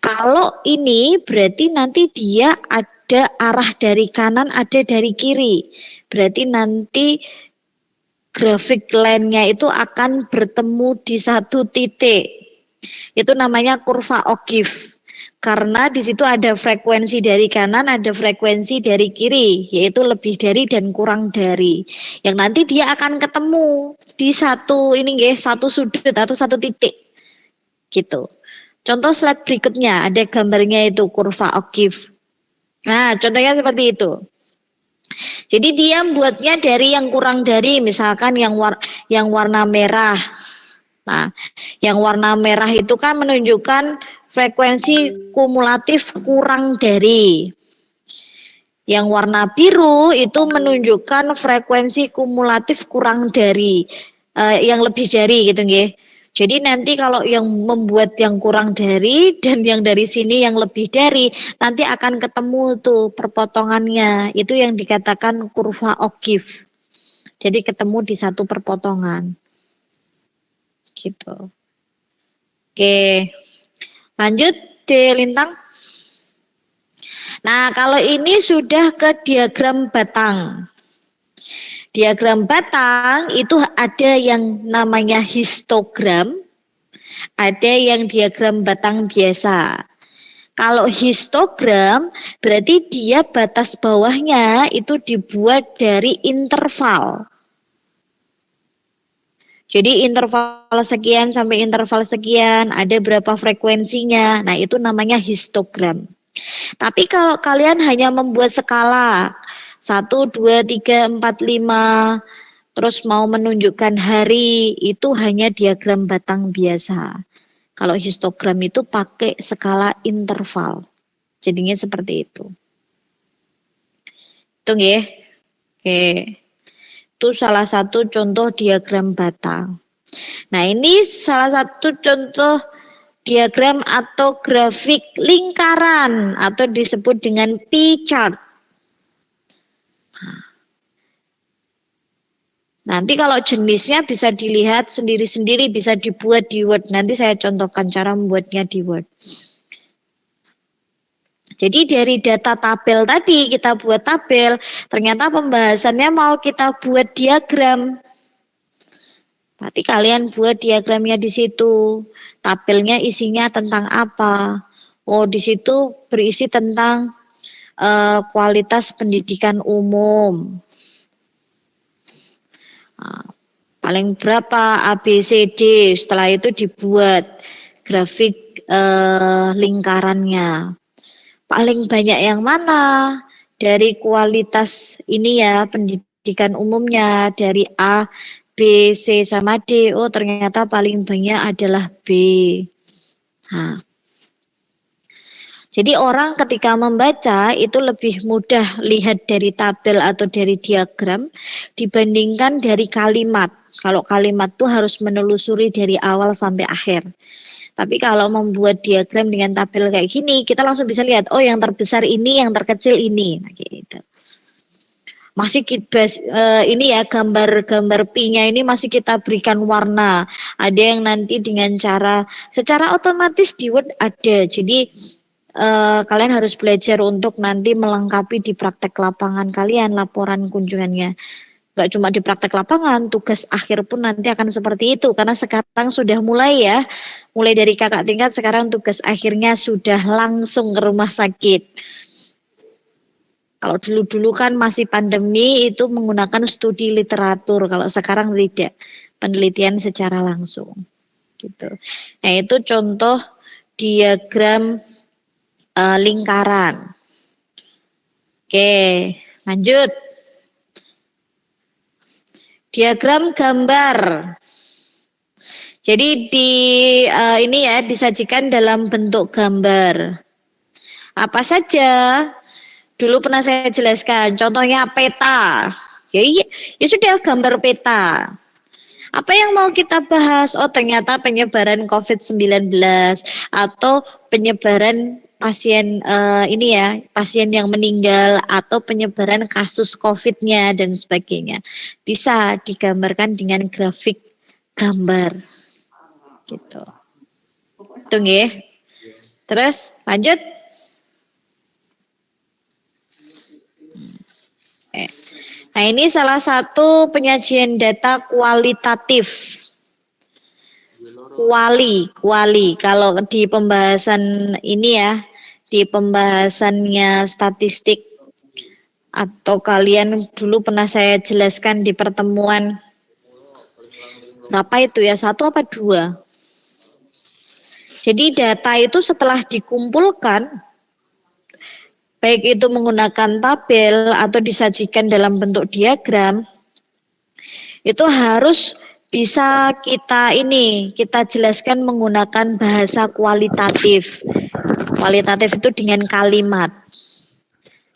kalau ini berarti nanti dia ada arah dari kanan, ada dari kiri. Berarti nanti grafik line-nya itu akan bertemu di satu titik. Itu namanya kurva O'Keeffe. Karena di situ ada frekuensi dari kanan, ada frekuensi dari kiri, yaitu lebih dari dan kurang dari. Yang nanti dia akan ketemu di satu satu sudut atau satu titik. Gitu. Contoh slide berikutnya ada gambarnya itu kurva O'Keeffe. Nah, contohnya seperti itu. Jadi dia buatnya dari yang kurang dari, misalkan yang warna merah. Nah, yang warna merah itu kan menunjukkan frekuensi kumulatif kurang dari. Yang warna biru itu menunjukkan frekuensi kumulatif kurang dari, yang lebih dari gitu nggih. Jadi nanti kalau yang membuat yang kurang dari dan yang dari sini yang lebih dari, nanti akan ketemu tuh perpotongannya. Itu yang dikatakan kurva O'Keeffe. Jadi ketemu di satu perpotongan. Gitu. Oke. Lanjut di Lintang. Nah, kalau ini sudah ke diagram batang. Diagram batang itu ada yang namanya histogram, ada yang diagram batang biasa. Kalau histogram berarti dia batas bawahnya itu dibuat dari interval. Jadi interval sekian sampai interval sekian, ada berapa frekuensinya. Nah, itu namanya histogram. Tapi kalau kalian hanya membuat skala 1, 2, 3, 4, 5, terus mau menunjukkan hari, itu hanya diagram batang biasa. Kalau histogram itu pakai skala interval. Jadinya seperti itu. Itu nggih. Oke. Itu salah satu contoh diagram batang. Nah, ini salah satu contoh diagram atau grafik lingkaran atau disebut dengan pie chart. Nanti kalau jenisnya bisa dilihat sendiri-sendiri, bisa dibuat di Word. Nanti saya contohkan cara membuatnya di Word. Jadi dari data tabel tadi kita buat tabel, ternyata pembahasannya mau kita buat diagram. Berarti kalian buat diagramnya di situ. Tabelnya isinya tentang apa? Oh, di situ berisi tentang kualitas pendidikan umum. Nah, paling berapa A, B, C, D. Setelah itu dibuat grafik lingkarannya. Paling banyak yang mana? Dari kualitas ini ya, pendidikan umumnya. Dari A, B, C, sama D. Oh, ternyata paling banyak adalah B. Nah, jadi orang ketika membaca itu lebih mudah lihat dari tabel atau dari diagram dibandingkan dari kalimat. Kalau kalimat tuh harus menelusuri dari awal sampai akhir. Tapi kalau membuat diagram dengan tabel kayak gini, kita langsung bisa lihat, oh yang terbesar ini, yang terkecil ini. Nah, gitu. Masih kita ini ya gambar-gambar pi-nya ini masih kita berikan warna. Ada yang nanti dengan cara secara otomatis di Word ada. Jadi kalian harus belajar untuk nanti melengkapi di praktek lapangan kalian laporan kunjungannya. Gak cuma di praktek lapangan, tugas akhir pun nanti akan seperti itu. Karena sekarang sudah mulai ya, mulai dari kakak tingkat sekarang tugas akhirnya sudah langsung ke rumah sakit. Kalau dulu-dulu kan masih pandemi itu menggunakan studi literatur, kalau sekarang tidak, penelitian secara langsung. Gitu. Nah itu contoh diagram lingkaran. Oke, lanjut. Diagram gambar. Jadi ini ya disajikan dalam bentuk gambar. Apa saja? Dulu pernah saya jelaskan. Contohnya peta. Ya sudah gambar peta. Apa yang mau kita bahas? Oh ternyata penyebaran COVID-19 atau penyebaran pasien ini ya, pasien yang meninggal atau penyebaran kasus COVID-nya dan sebagainya. Bisa digambarkan dengan grafik gambar. Gitu. Tunggu ya. Terus lanjut. Nah ini salah satu penyajian data kualitatif. Kuali. Kalau di pembahasan ini ya, di pembahasannya statistik atau kalian dulu pernah saya jelaskan di pertemuan berapa itu ya, 1 apa 2? Jadi data itu setelah dikumpulkan, baik itu menggunakan tabel atau disajikan dalam bentuk diagram, itu harus bisa kita jelaskan menggunakan bahasa kualitatif. Kualitatif itu dengan kalimat.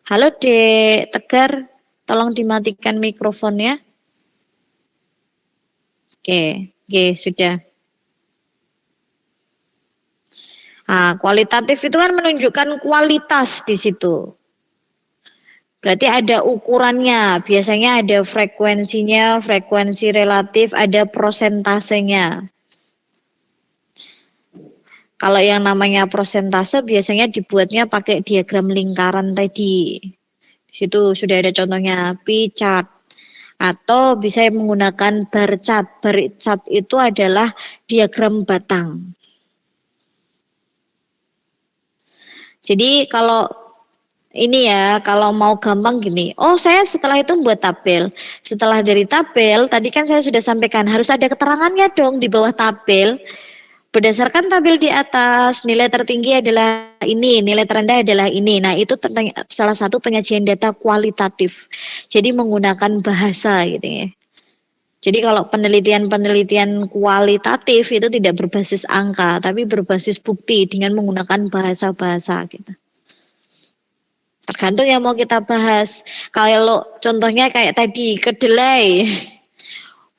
Halo Dek Tegar, tolong dimatikan mikrofonnya. Oke, sudah. Nah, kualitatif itu kan menunjukkan kualitas di situ. Berarti ada ukurannya, biasanya ada frekuensinya, frekuensi relatif, ada prosentasenya. Kalau yang namanya prosentase biasanya dibuatnya pakai diagram lingkaran tadi. Di situ sudah ada contohnya pie chart. Atau bisa menggunakan bar chart. Bar chart itu adalah diagram batang. Jadi kalau ini ya, kalau mau gampang gini, oh saya setelah itu buat tabel. Setelah dari tabel, tadi kan saya sudah sampaikan harus ada keterangannya dong di bawah tabel. Berdasarkan tabel di atas, nilai tertinggi adalah ini, nilai terendah adalah ini. Nah itu salah satu penyajian data kualitatif. Jadi menggunakan bahasa gitu ya. Jadi kalau penelitian kualitatif itu tidak berbasis angka, tapi berbasis bukti dengan menggunakan bahasa-bahasa gitu. Tergantung yang mau kita bahas. Kalau contohnya kayak tadi kedelai,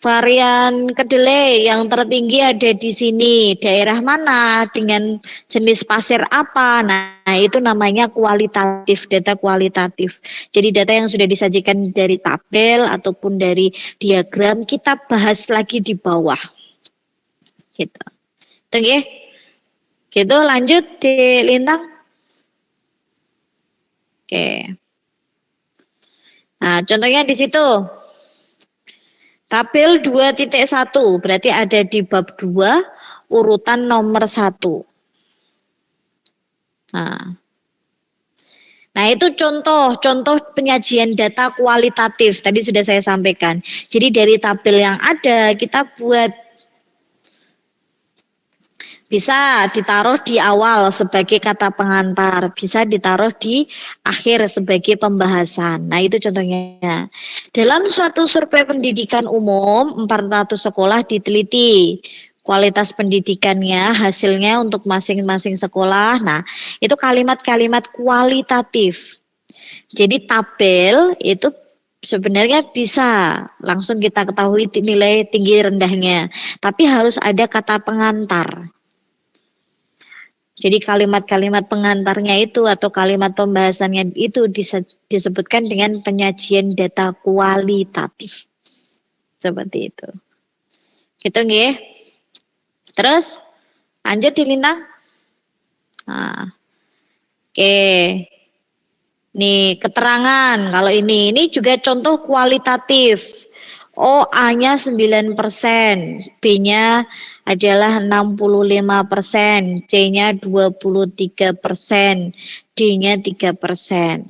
Varian kedelai yang tertinggi ada di sini. Daerah mana dengan jenis pasir apa? Nah, itu namanya kualitatif, data kualitatif. Jadi data yang sudah disajikan dari tabel ataupun dari diagram kita bahas lagi di bawah. Gitu. Itu nggih. Gitu lanjut di Lintang. Oke. Nah, contohnya di situ. Tabel 2.1 berarti ada di bab 2 urutan nomor 1. Nah, itu contoh penyajian data kualitatif. Tadi sudah saya sampaikan. Jadi dari tabel yang ada kita buat bisa ditaruh di awal sebagai kata pengantar, bisa ditaruh di akhir sebagai pembahasan. Nah, itu contohnya. Dalam suatu survei pendidikan umum, 400 sekolah diteliti. Kualitas pendidikannya, hasilnya untuk masing-masing sekolah. Nah, itu kalimat-kalimat kualitatif. Jadi tabel itu sebenarnya bisa langsung kita ketahui nilai tinggi rendahnya. Tapi harus ada kata pengantar. Jadi kalimat-kalimat pengantarnya itu atau kalimat pembahasannya itu disebutkan dengan penyajian data kualitatif. Seperti itu. Gitu nggih. Terus lanjut di Lintang. Nah, oke. Nih keterangan kalau ini juga contoh kualitatif. O A-nya 9%, B-nya adalah 65%, C-nya 23%, D-nya 3%.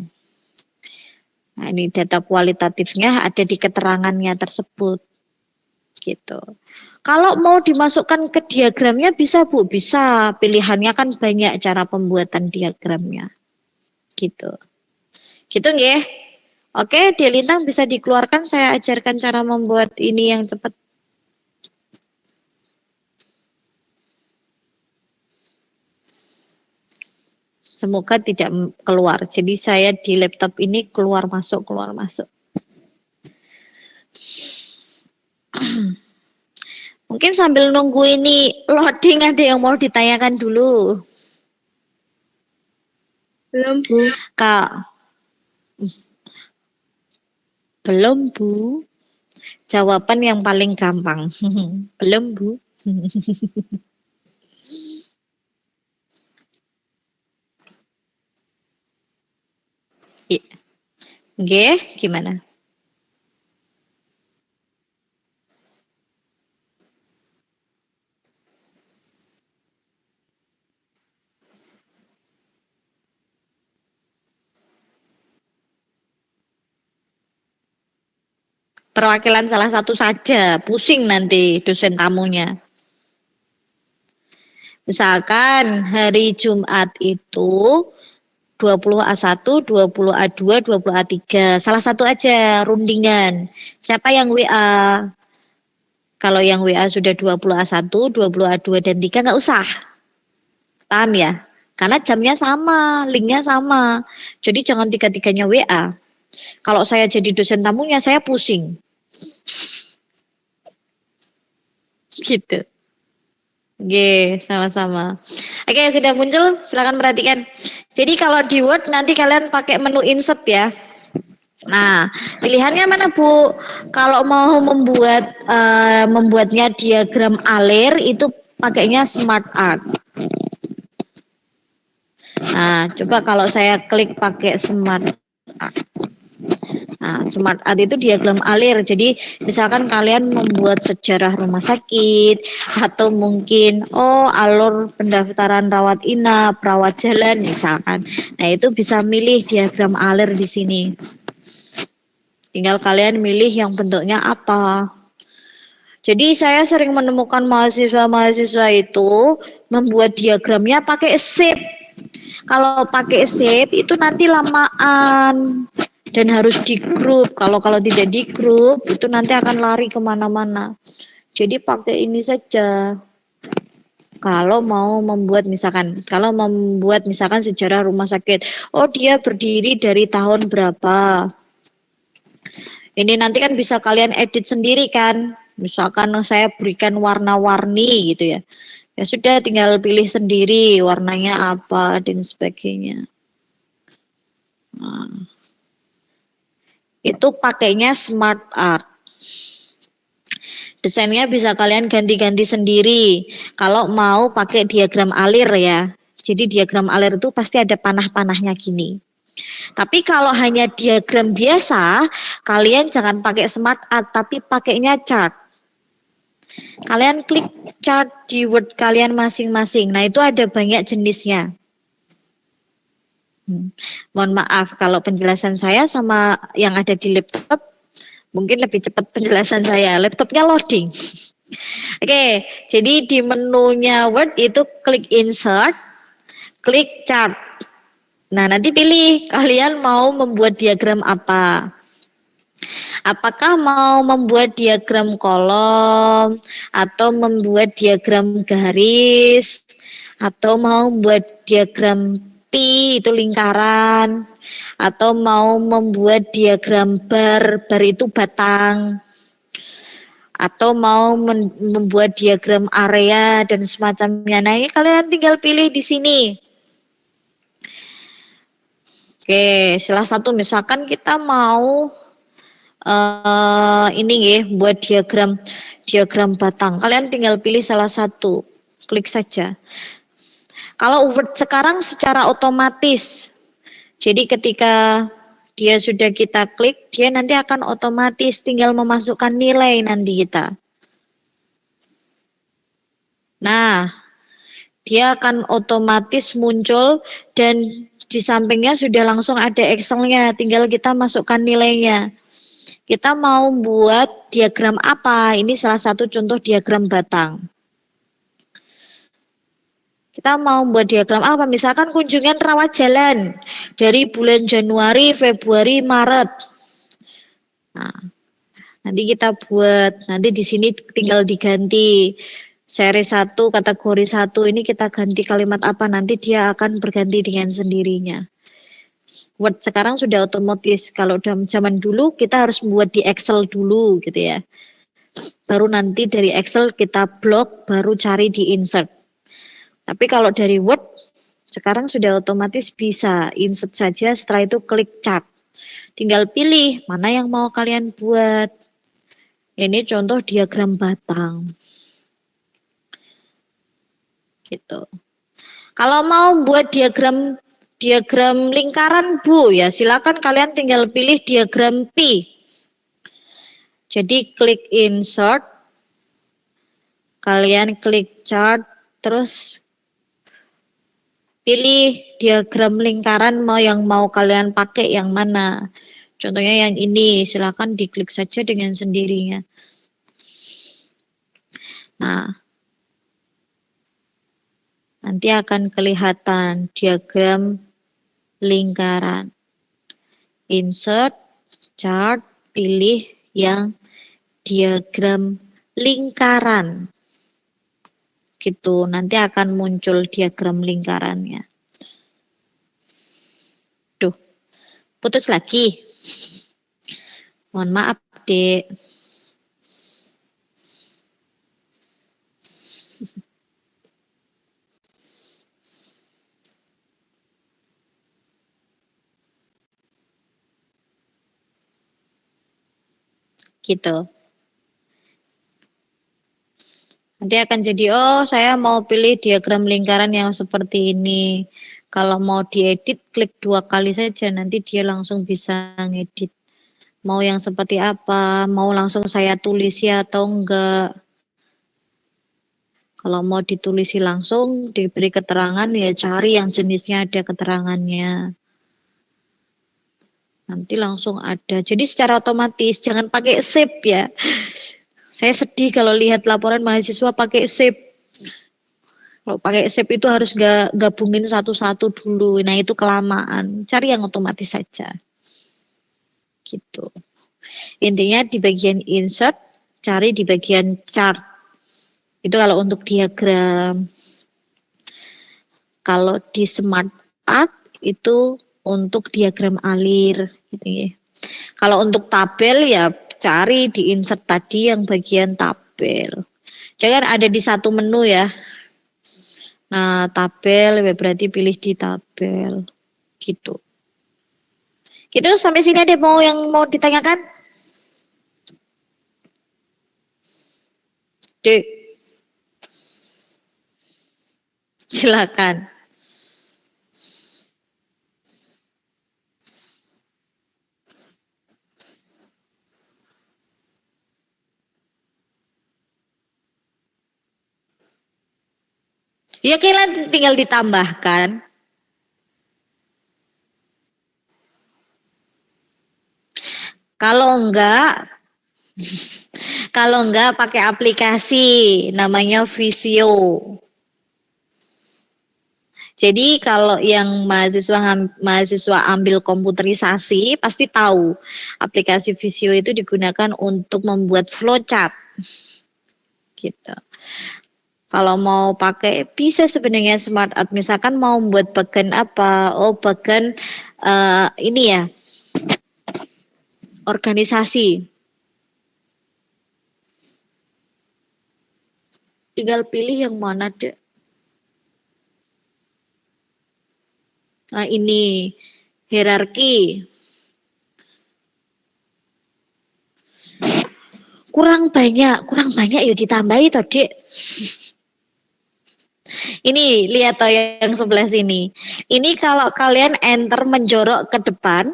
Nah, ini data kualitatifnya ada di keterangannya tersebut. Gitu. Kalau mau dimasukkan ke diagramnya bisa Bu, bisa. Pilihannya kan banyak cara pembuatan diagramnya. Gitu. Gitu nggih? Oke, di Lintang bisa dikeluarkan, saya ajarkan cara membuat ini yang cepat. Semoga tidak keluar. Jadi saya di laptop ini keluar masuk. Mungkin sambil nunggu ini loading ada yang mau ditanyakan dulu. Belum, Bu. Kak. Belum, Bu. Jawaban yang paling gampang. Belum, Bu. Nggih, gimana? Perwakilan salah satu saja, pusing nanti dosen tamunya. Misalkan hari Jumat itu 20A1, 20A2, 20A3. Salah satu aja rundingan. Siapa yang WA? Kalau yang WA sudah 20A1, 20A2 dan 3 nggak usah. Paham ya? Karena jamnya sama, linknya sama. Jadi jangan tiga-tiganya WA. Kalau saya jadi dosen tamunya, saya pusing. Gitu. Oke, sama-sama. Oke, sudah muncul, silakan perhatikan. Jadi kalau di Word nanti kalian pakai menu insert ya. Nah, pilihannya mana Bu? Kalau mau membuatnya diagram alir itu pakainya Smart Art. Nah, coba kalau saya klik pakai Smart Art. Nah, Smart Art itu diagram alir. Jadi, misalkan kalian membuat sejarah rumah sakit atau mungkin alur pendaftaran rawat inap, rawat jalan misalkan. Nah, itu bisa milih diagram alir di sini. Tinggal kalian milih yang bentuknya apa. Jadi saya sering menemukan mahasiswa-mahasiswa itu membuat diagramnya pakai shape. Kalau pakai shape itu nanti lamaan dan harus di grup. Kalau tidak di grup itu nanti akan lari kemana-mana. Jadi pakai ini saja. Kalau mau membuat misalkan sejarah rumah sakit. Oh, dia berdiri dari tahun berapa. Ini nanti kan bisa kalian edit sendiri kan. Misalkan saya berikan warna-warni gitu ya. Ya sudah tinggal pilih sendiri warnanya apa dan sebagainya. Nah, itu pakainya Smart Art. Desainnya bisa kalian ganti-ganti sendiri. Kalau mau pakai diagram alir ya. Jadi diagram alir itu pasti ada panah-panahnya gini. Tapi kalau hanya diagram biasa, kalian jangan pakai Smart Art, tapi pakainya chart. Kalian klik chart di Word kalian masing-masing. Nah, itu ada banyak jenisnya. Mohon maaf kalau penjelasan saya sama yang ada di laptop mungkin lebih cepat penjelasan saya. Laptopnya loading. Oke, jadi di menunya Word itu klik Insert, klik Chart. Nah, nanti pilih kalian mau membuat diagram apa. Apakah mau membuat diagram kolom atau membuat diagram garis atau mau membuat diagram pi itu lingkaran atau mau membuat diagram bar itu batang atau mau membuat diagram area dan semacamnya. Nah, ini kalian tinggal pilih di sini. Oke, salah satu misalkan kita mau ini ya buat diagram batang. Kalian tinggal pilih salah satu, klik saja. Kalau Word sekarang secara otomatis, jadi ketika dia sudah kita klik, dia nanti akan otomatis tinggal memasukkan nilai nanti kita. Nah, dia akan otomatis muncul dan di sampingnya sudah langsung ada Excel-nya, tinggal kita masukkan nilainya. Kita mau buat diagram apa? Ini salah satu contoh diagram batang. Kita mau buat diagram apa? Misalkan kunjungan rawat jalan dari bulan Januari, Februari, Maret. Nah, nanti kita buat, nanti di sini tinggal diganti seri 1, kategori 1 ini kita ganti kalimat apa, nanti dia akan berganti dengan sendirinya. Word sekarang sudah otomatis. Kalau dalam zaman dulu kita harus membuat di Excel dulu gitu ya. Baru nanti dari Excel kita blok, baru cari di insert. Tapi kalau dari Word sekarang sudah otomatis bisa insert saja, setelah itu klik chart. Tinggal pilih mana yang mau kalian buat. Ini contoh diagram batang. Gitu. Kalau mau buat diagram lingkaran Bu ya silakan kalian tinggal pilih diagram pi. Jadi klik insert, kalian klik chart, terus pilih diagram lingkaran yang mau kalian pakai yang mana. Contohnya yang ini, silakan diklik saja dengan sendirinya. Nah, nanti akan kelihatan diagram lingkaran. Insert, chart, pilih yang diagram lingkaran. Gitu, nanti akan muncul diagram lingkarannya. Duh, putus lagi. Mohon maaf, Dek. Gitu. Nanti akan jadi, oh saya mau pilih diagram lingkaran yang seperti ini. Kalau mau diedit, klik 2 kali saja, nanti dia langsung bisa ngedit. Mau yang seperti apa, mau langsung saya tulisi atau enggak. Kalau mau ditulisi langsung, diberi keterangan, ya cari yang jenisnya ada keterangannya. Nanti langsung ada. Jadi secara otomatis, jangan pakai save ya. Saya sedih kalau lihat laporan mahasiswa pakai save. Kalau pakai save itu harus gabungin satu-satu dulu. Nah itu kelamaan. Cari yang otomatis saja. Gitu. Intinya di bagian insert, cari di bagian chart. Itu kalau untuk diagram. Kalau di Smart Art itu untuk diagram alir. Gitu ya. Kalau untuk tabel ya cari di insert tadi yang bagian tabel. Jangan ada di satu menu ya. Nah, tabel berarti pilih di tabel. Gitu. Gitu sampai sini ada yang mau ditanyakan? Dek. Silakan. Ya kalian tinggal ditambahkan. Kalau enggak pakai aplikasi namanya Visio. Jadi kalau yang mahasiswa ambil komputerisasi pasti tahu aplikasi Visio itu digunakan untuk membuat flowchart. Gitu. Kalau mau pakai bisa sebenarnya Smart Art, misalkan mau buat bagian apa? Oh, bagian ini ya. Organisasi. Tinggal pilih yang mana, Dek. Nah, ini hierarki. Kurang banyak yuk ditambahi toh, Dek. Ini lihat toh yang sebelah sini. Ini kalau kalian enter menjorok ke depan,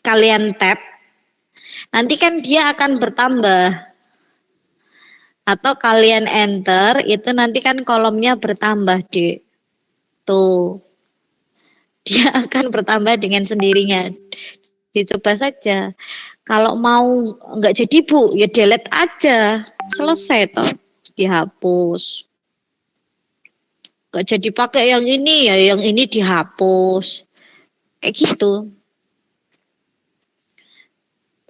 kalian tap, nanti kan dia akan bertambah. Atau kalian enter, itu nanti kan kolomnya bertambah, Dek. Tuh. Dia akan bertambah dengan sendirinya. Dicoba saja. Kalau mau nggak jadi Bu, ya delete aja. Selesai toh. Dihapus. Nggak jadi pakai yang ini, ya yang ini dihapus. Kayak gitu.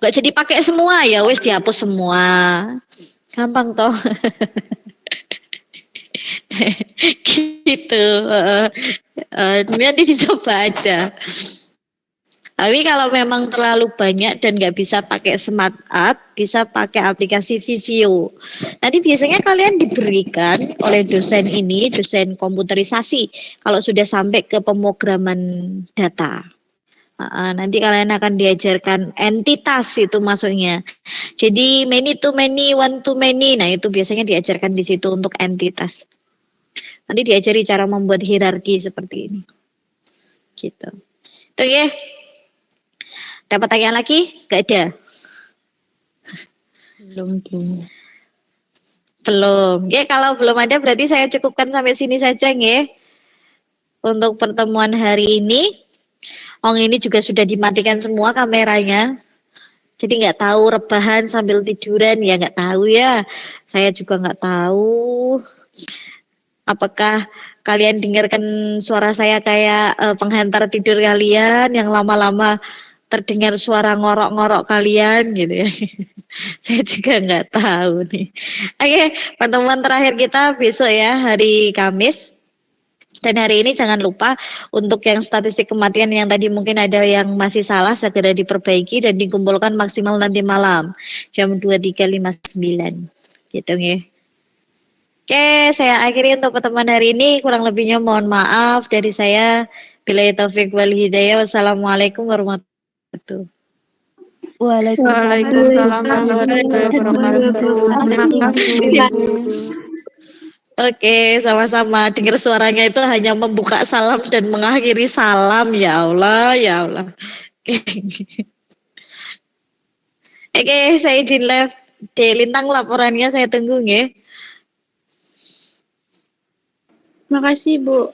Nggak jadi pakai semua, ya wes dihapus semua. Gampang toh. Gitu. Nanti dicoba aja. Tapi kalau memang terlalu banyak dan nggak bisa pakai Smart Art, bisa pakai aplikasi Visio. Nanti biasanya kalian diberikan oleh dosen ini, dosen komputerisasi, kalau sudah sampai ke pemrograman data. Nanti kalian akan diajarkan entitas itu masuknya. Jadi many to many, one to many. Nah itu biasanya diajarkan di situ untuk entitas. Nanti diajari cara membuat hierarki seperti ini. Gitu. Itu ya. Dapat tanya lagi? Gak ada. Belum. Ya kalau belum ada berarti saya cukupkan sampai sini saja ya. Untuk pertemuan hari ini. Ini juga sudah dimatikan semua kameranya. Jadi nggak tahu rebahan sambil tiduran ya nggak tahu ya. Saya juga nggak tahu. Apakah kalian dengarkan suara saya kayak penghantar tidur kalian yang lama-lama terdengar suara ngorok-ngorok kalian gitu ya. Saya juga nggak tahu nih. Oke, pertemuan terakhir kita besok ya hari Kamis. Dan hari ini jangan lupa untuk yang statistik kematian yang tadi mungkin ada yang masih salah segera diperbaiki dan dikumpulkan maksimal nanti malam jam 23.59 gitu ya. Oke, saya akhiri untuk pertemuan hari ini. Kurang lebihnya mohon maaf dari saya. Billahi taufik wal hidayah. Wassalamualaikum warahmatullahi wabarakatuh. Waalaikumsalam warahmatullahi wabarakatuh. Terima kasih. Oke, sama-sama. Dengar suaranya itu hanya membuka salam dan mengakhiri salam. Ya Allah, ya Allah. Oke, saya izin live. Lintang laporannya saya tunggu ya. Makasih, Bu.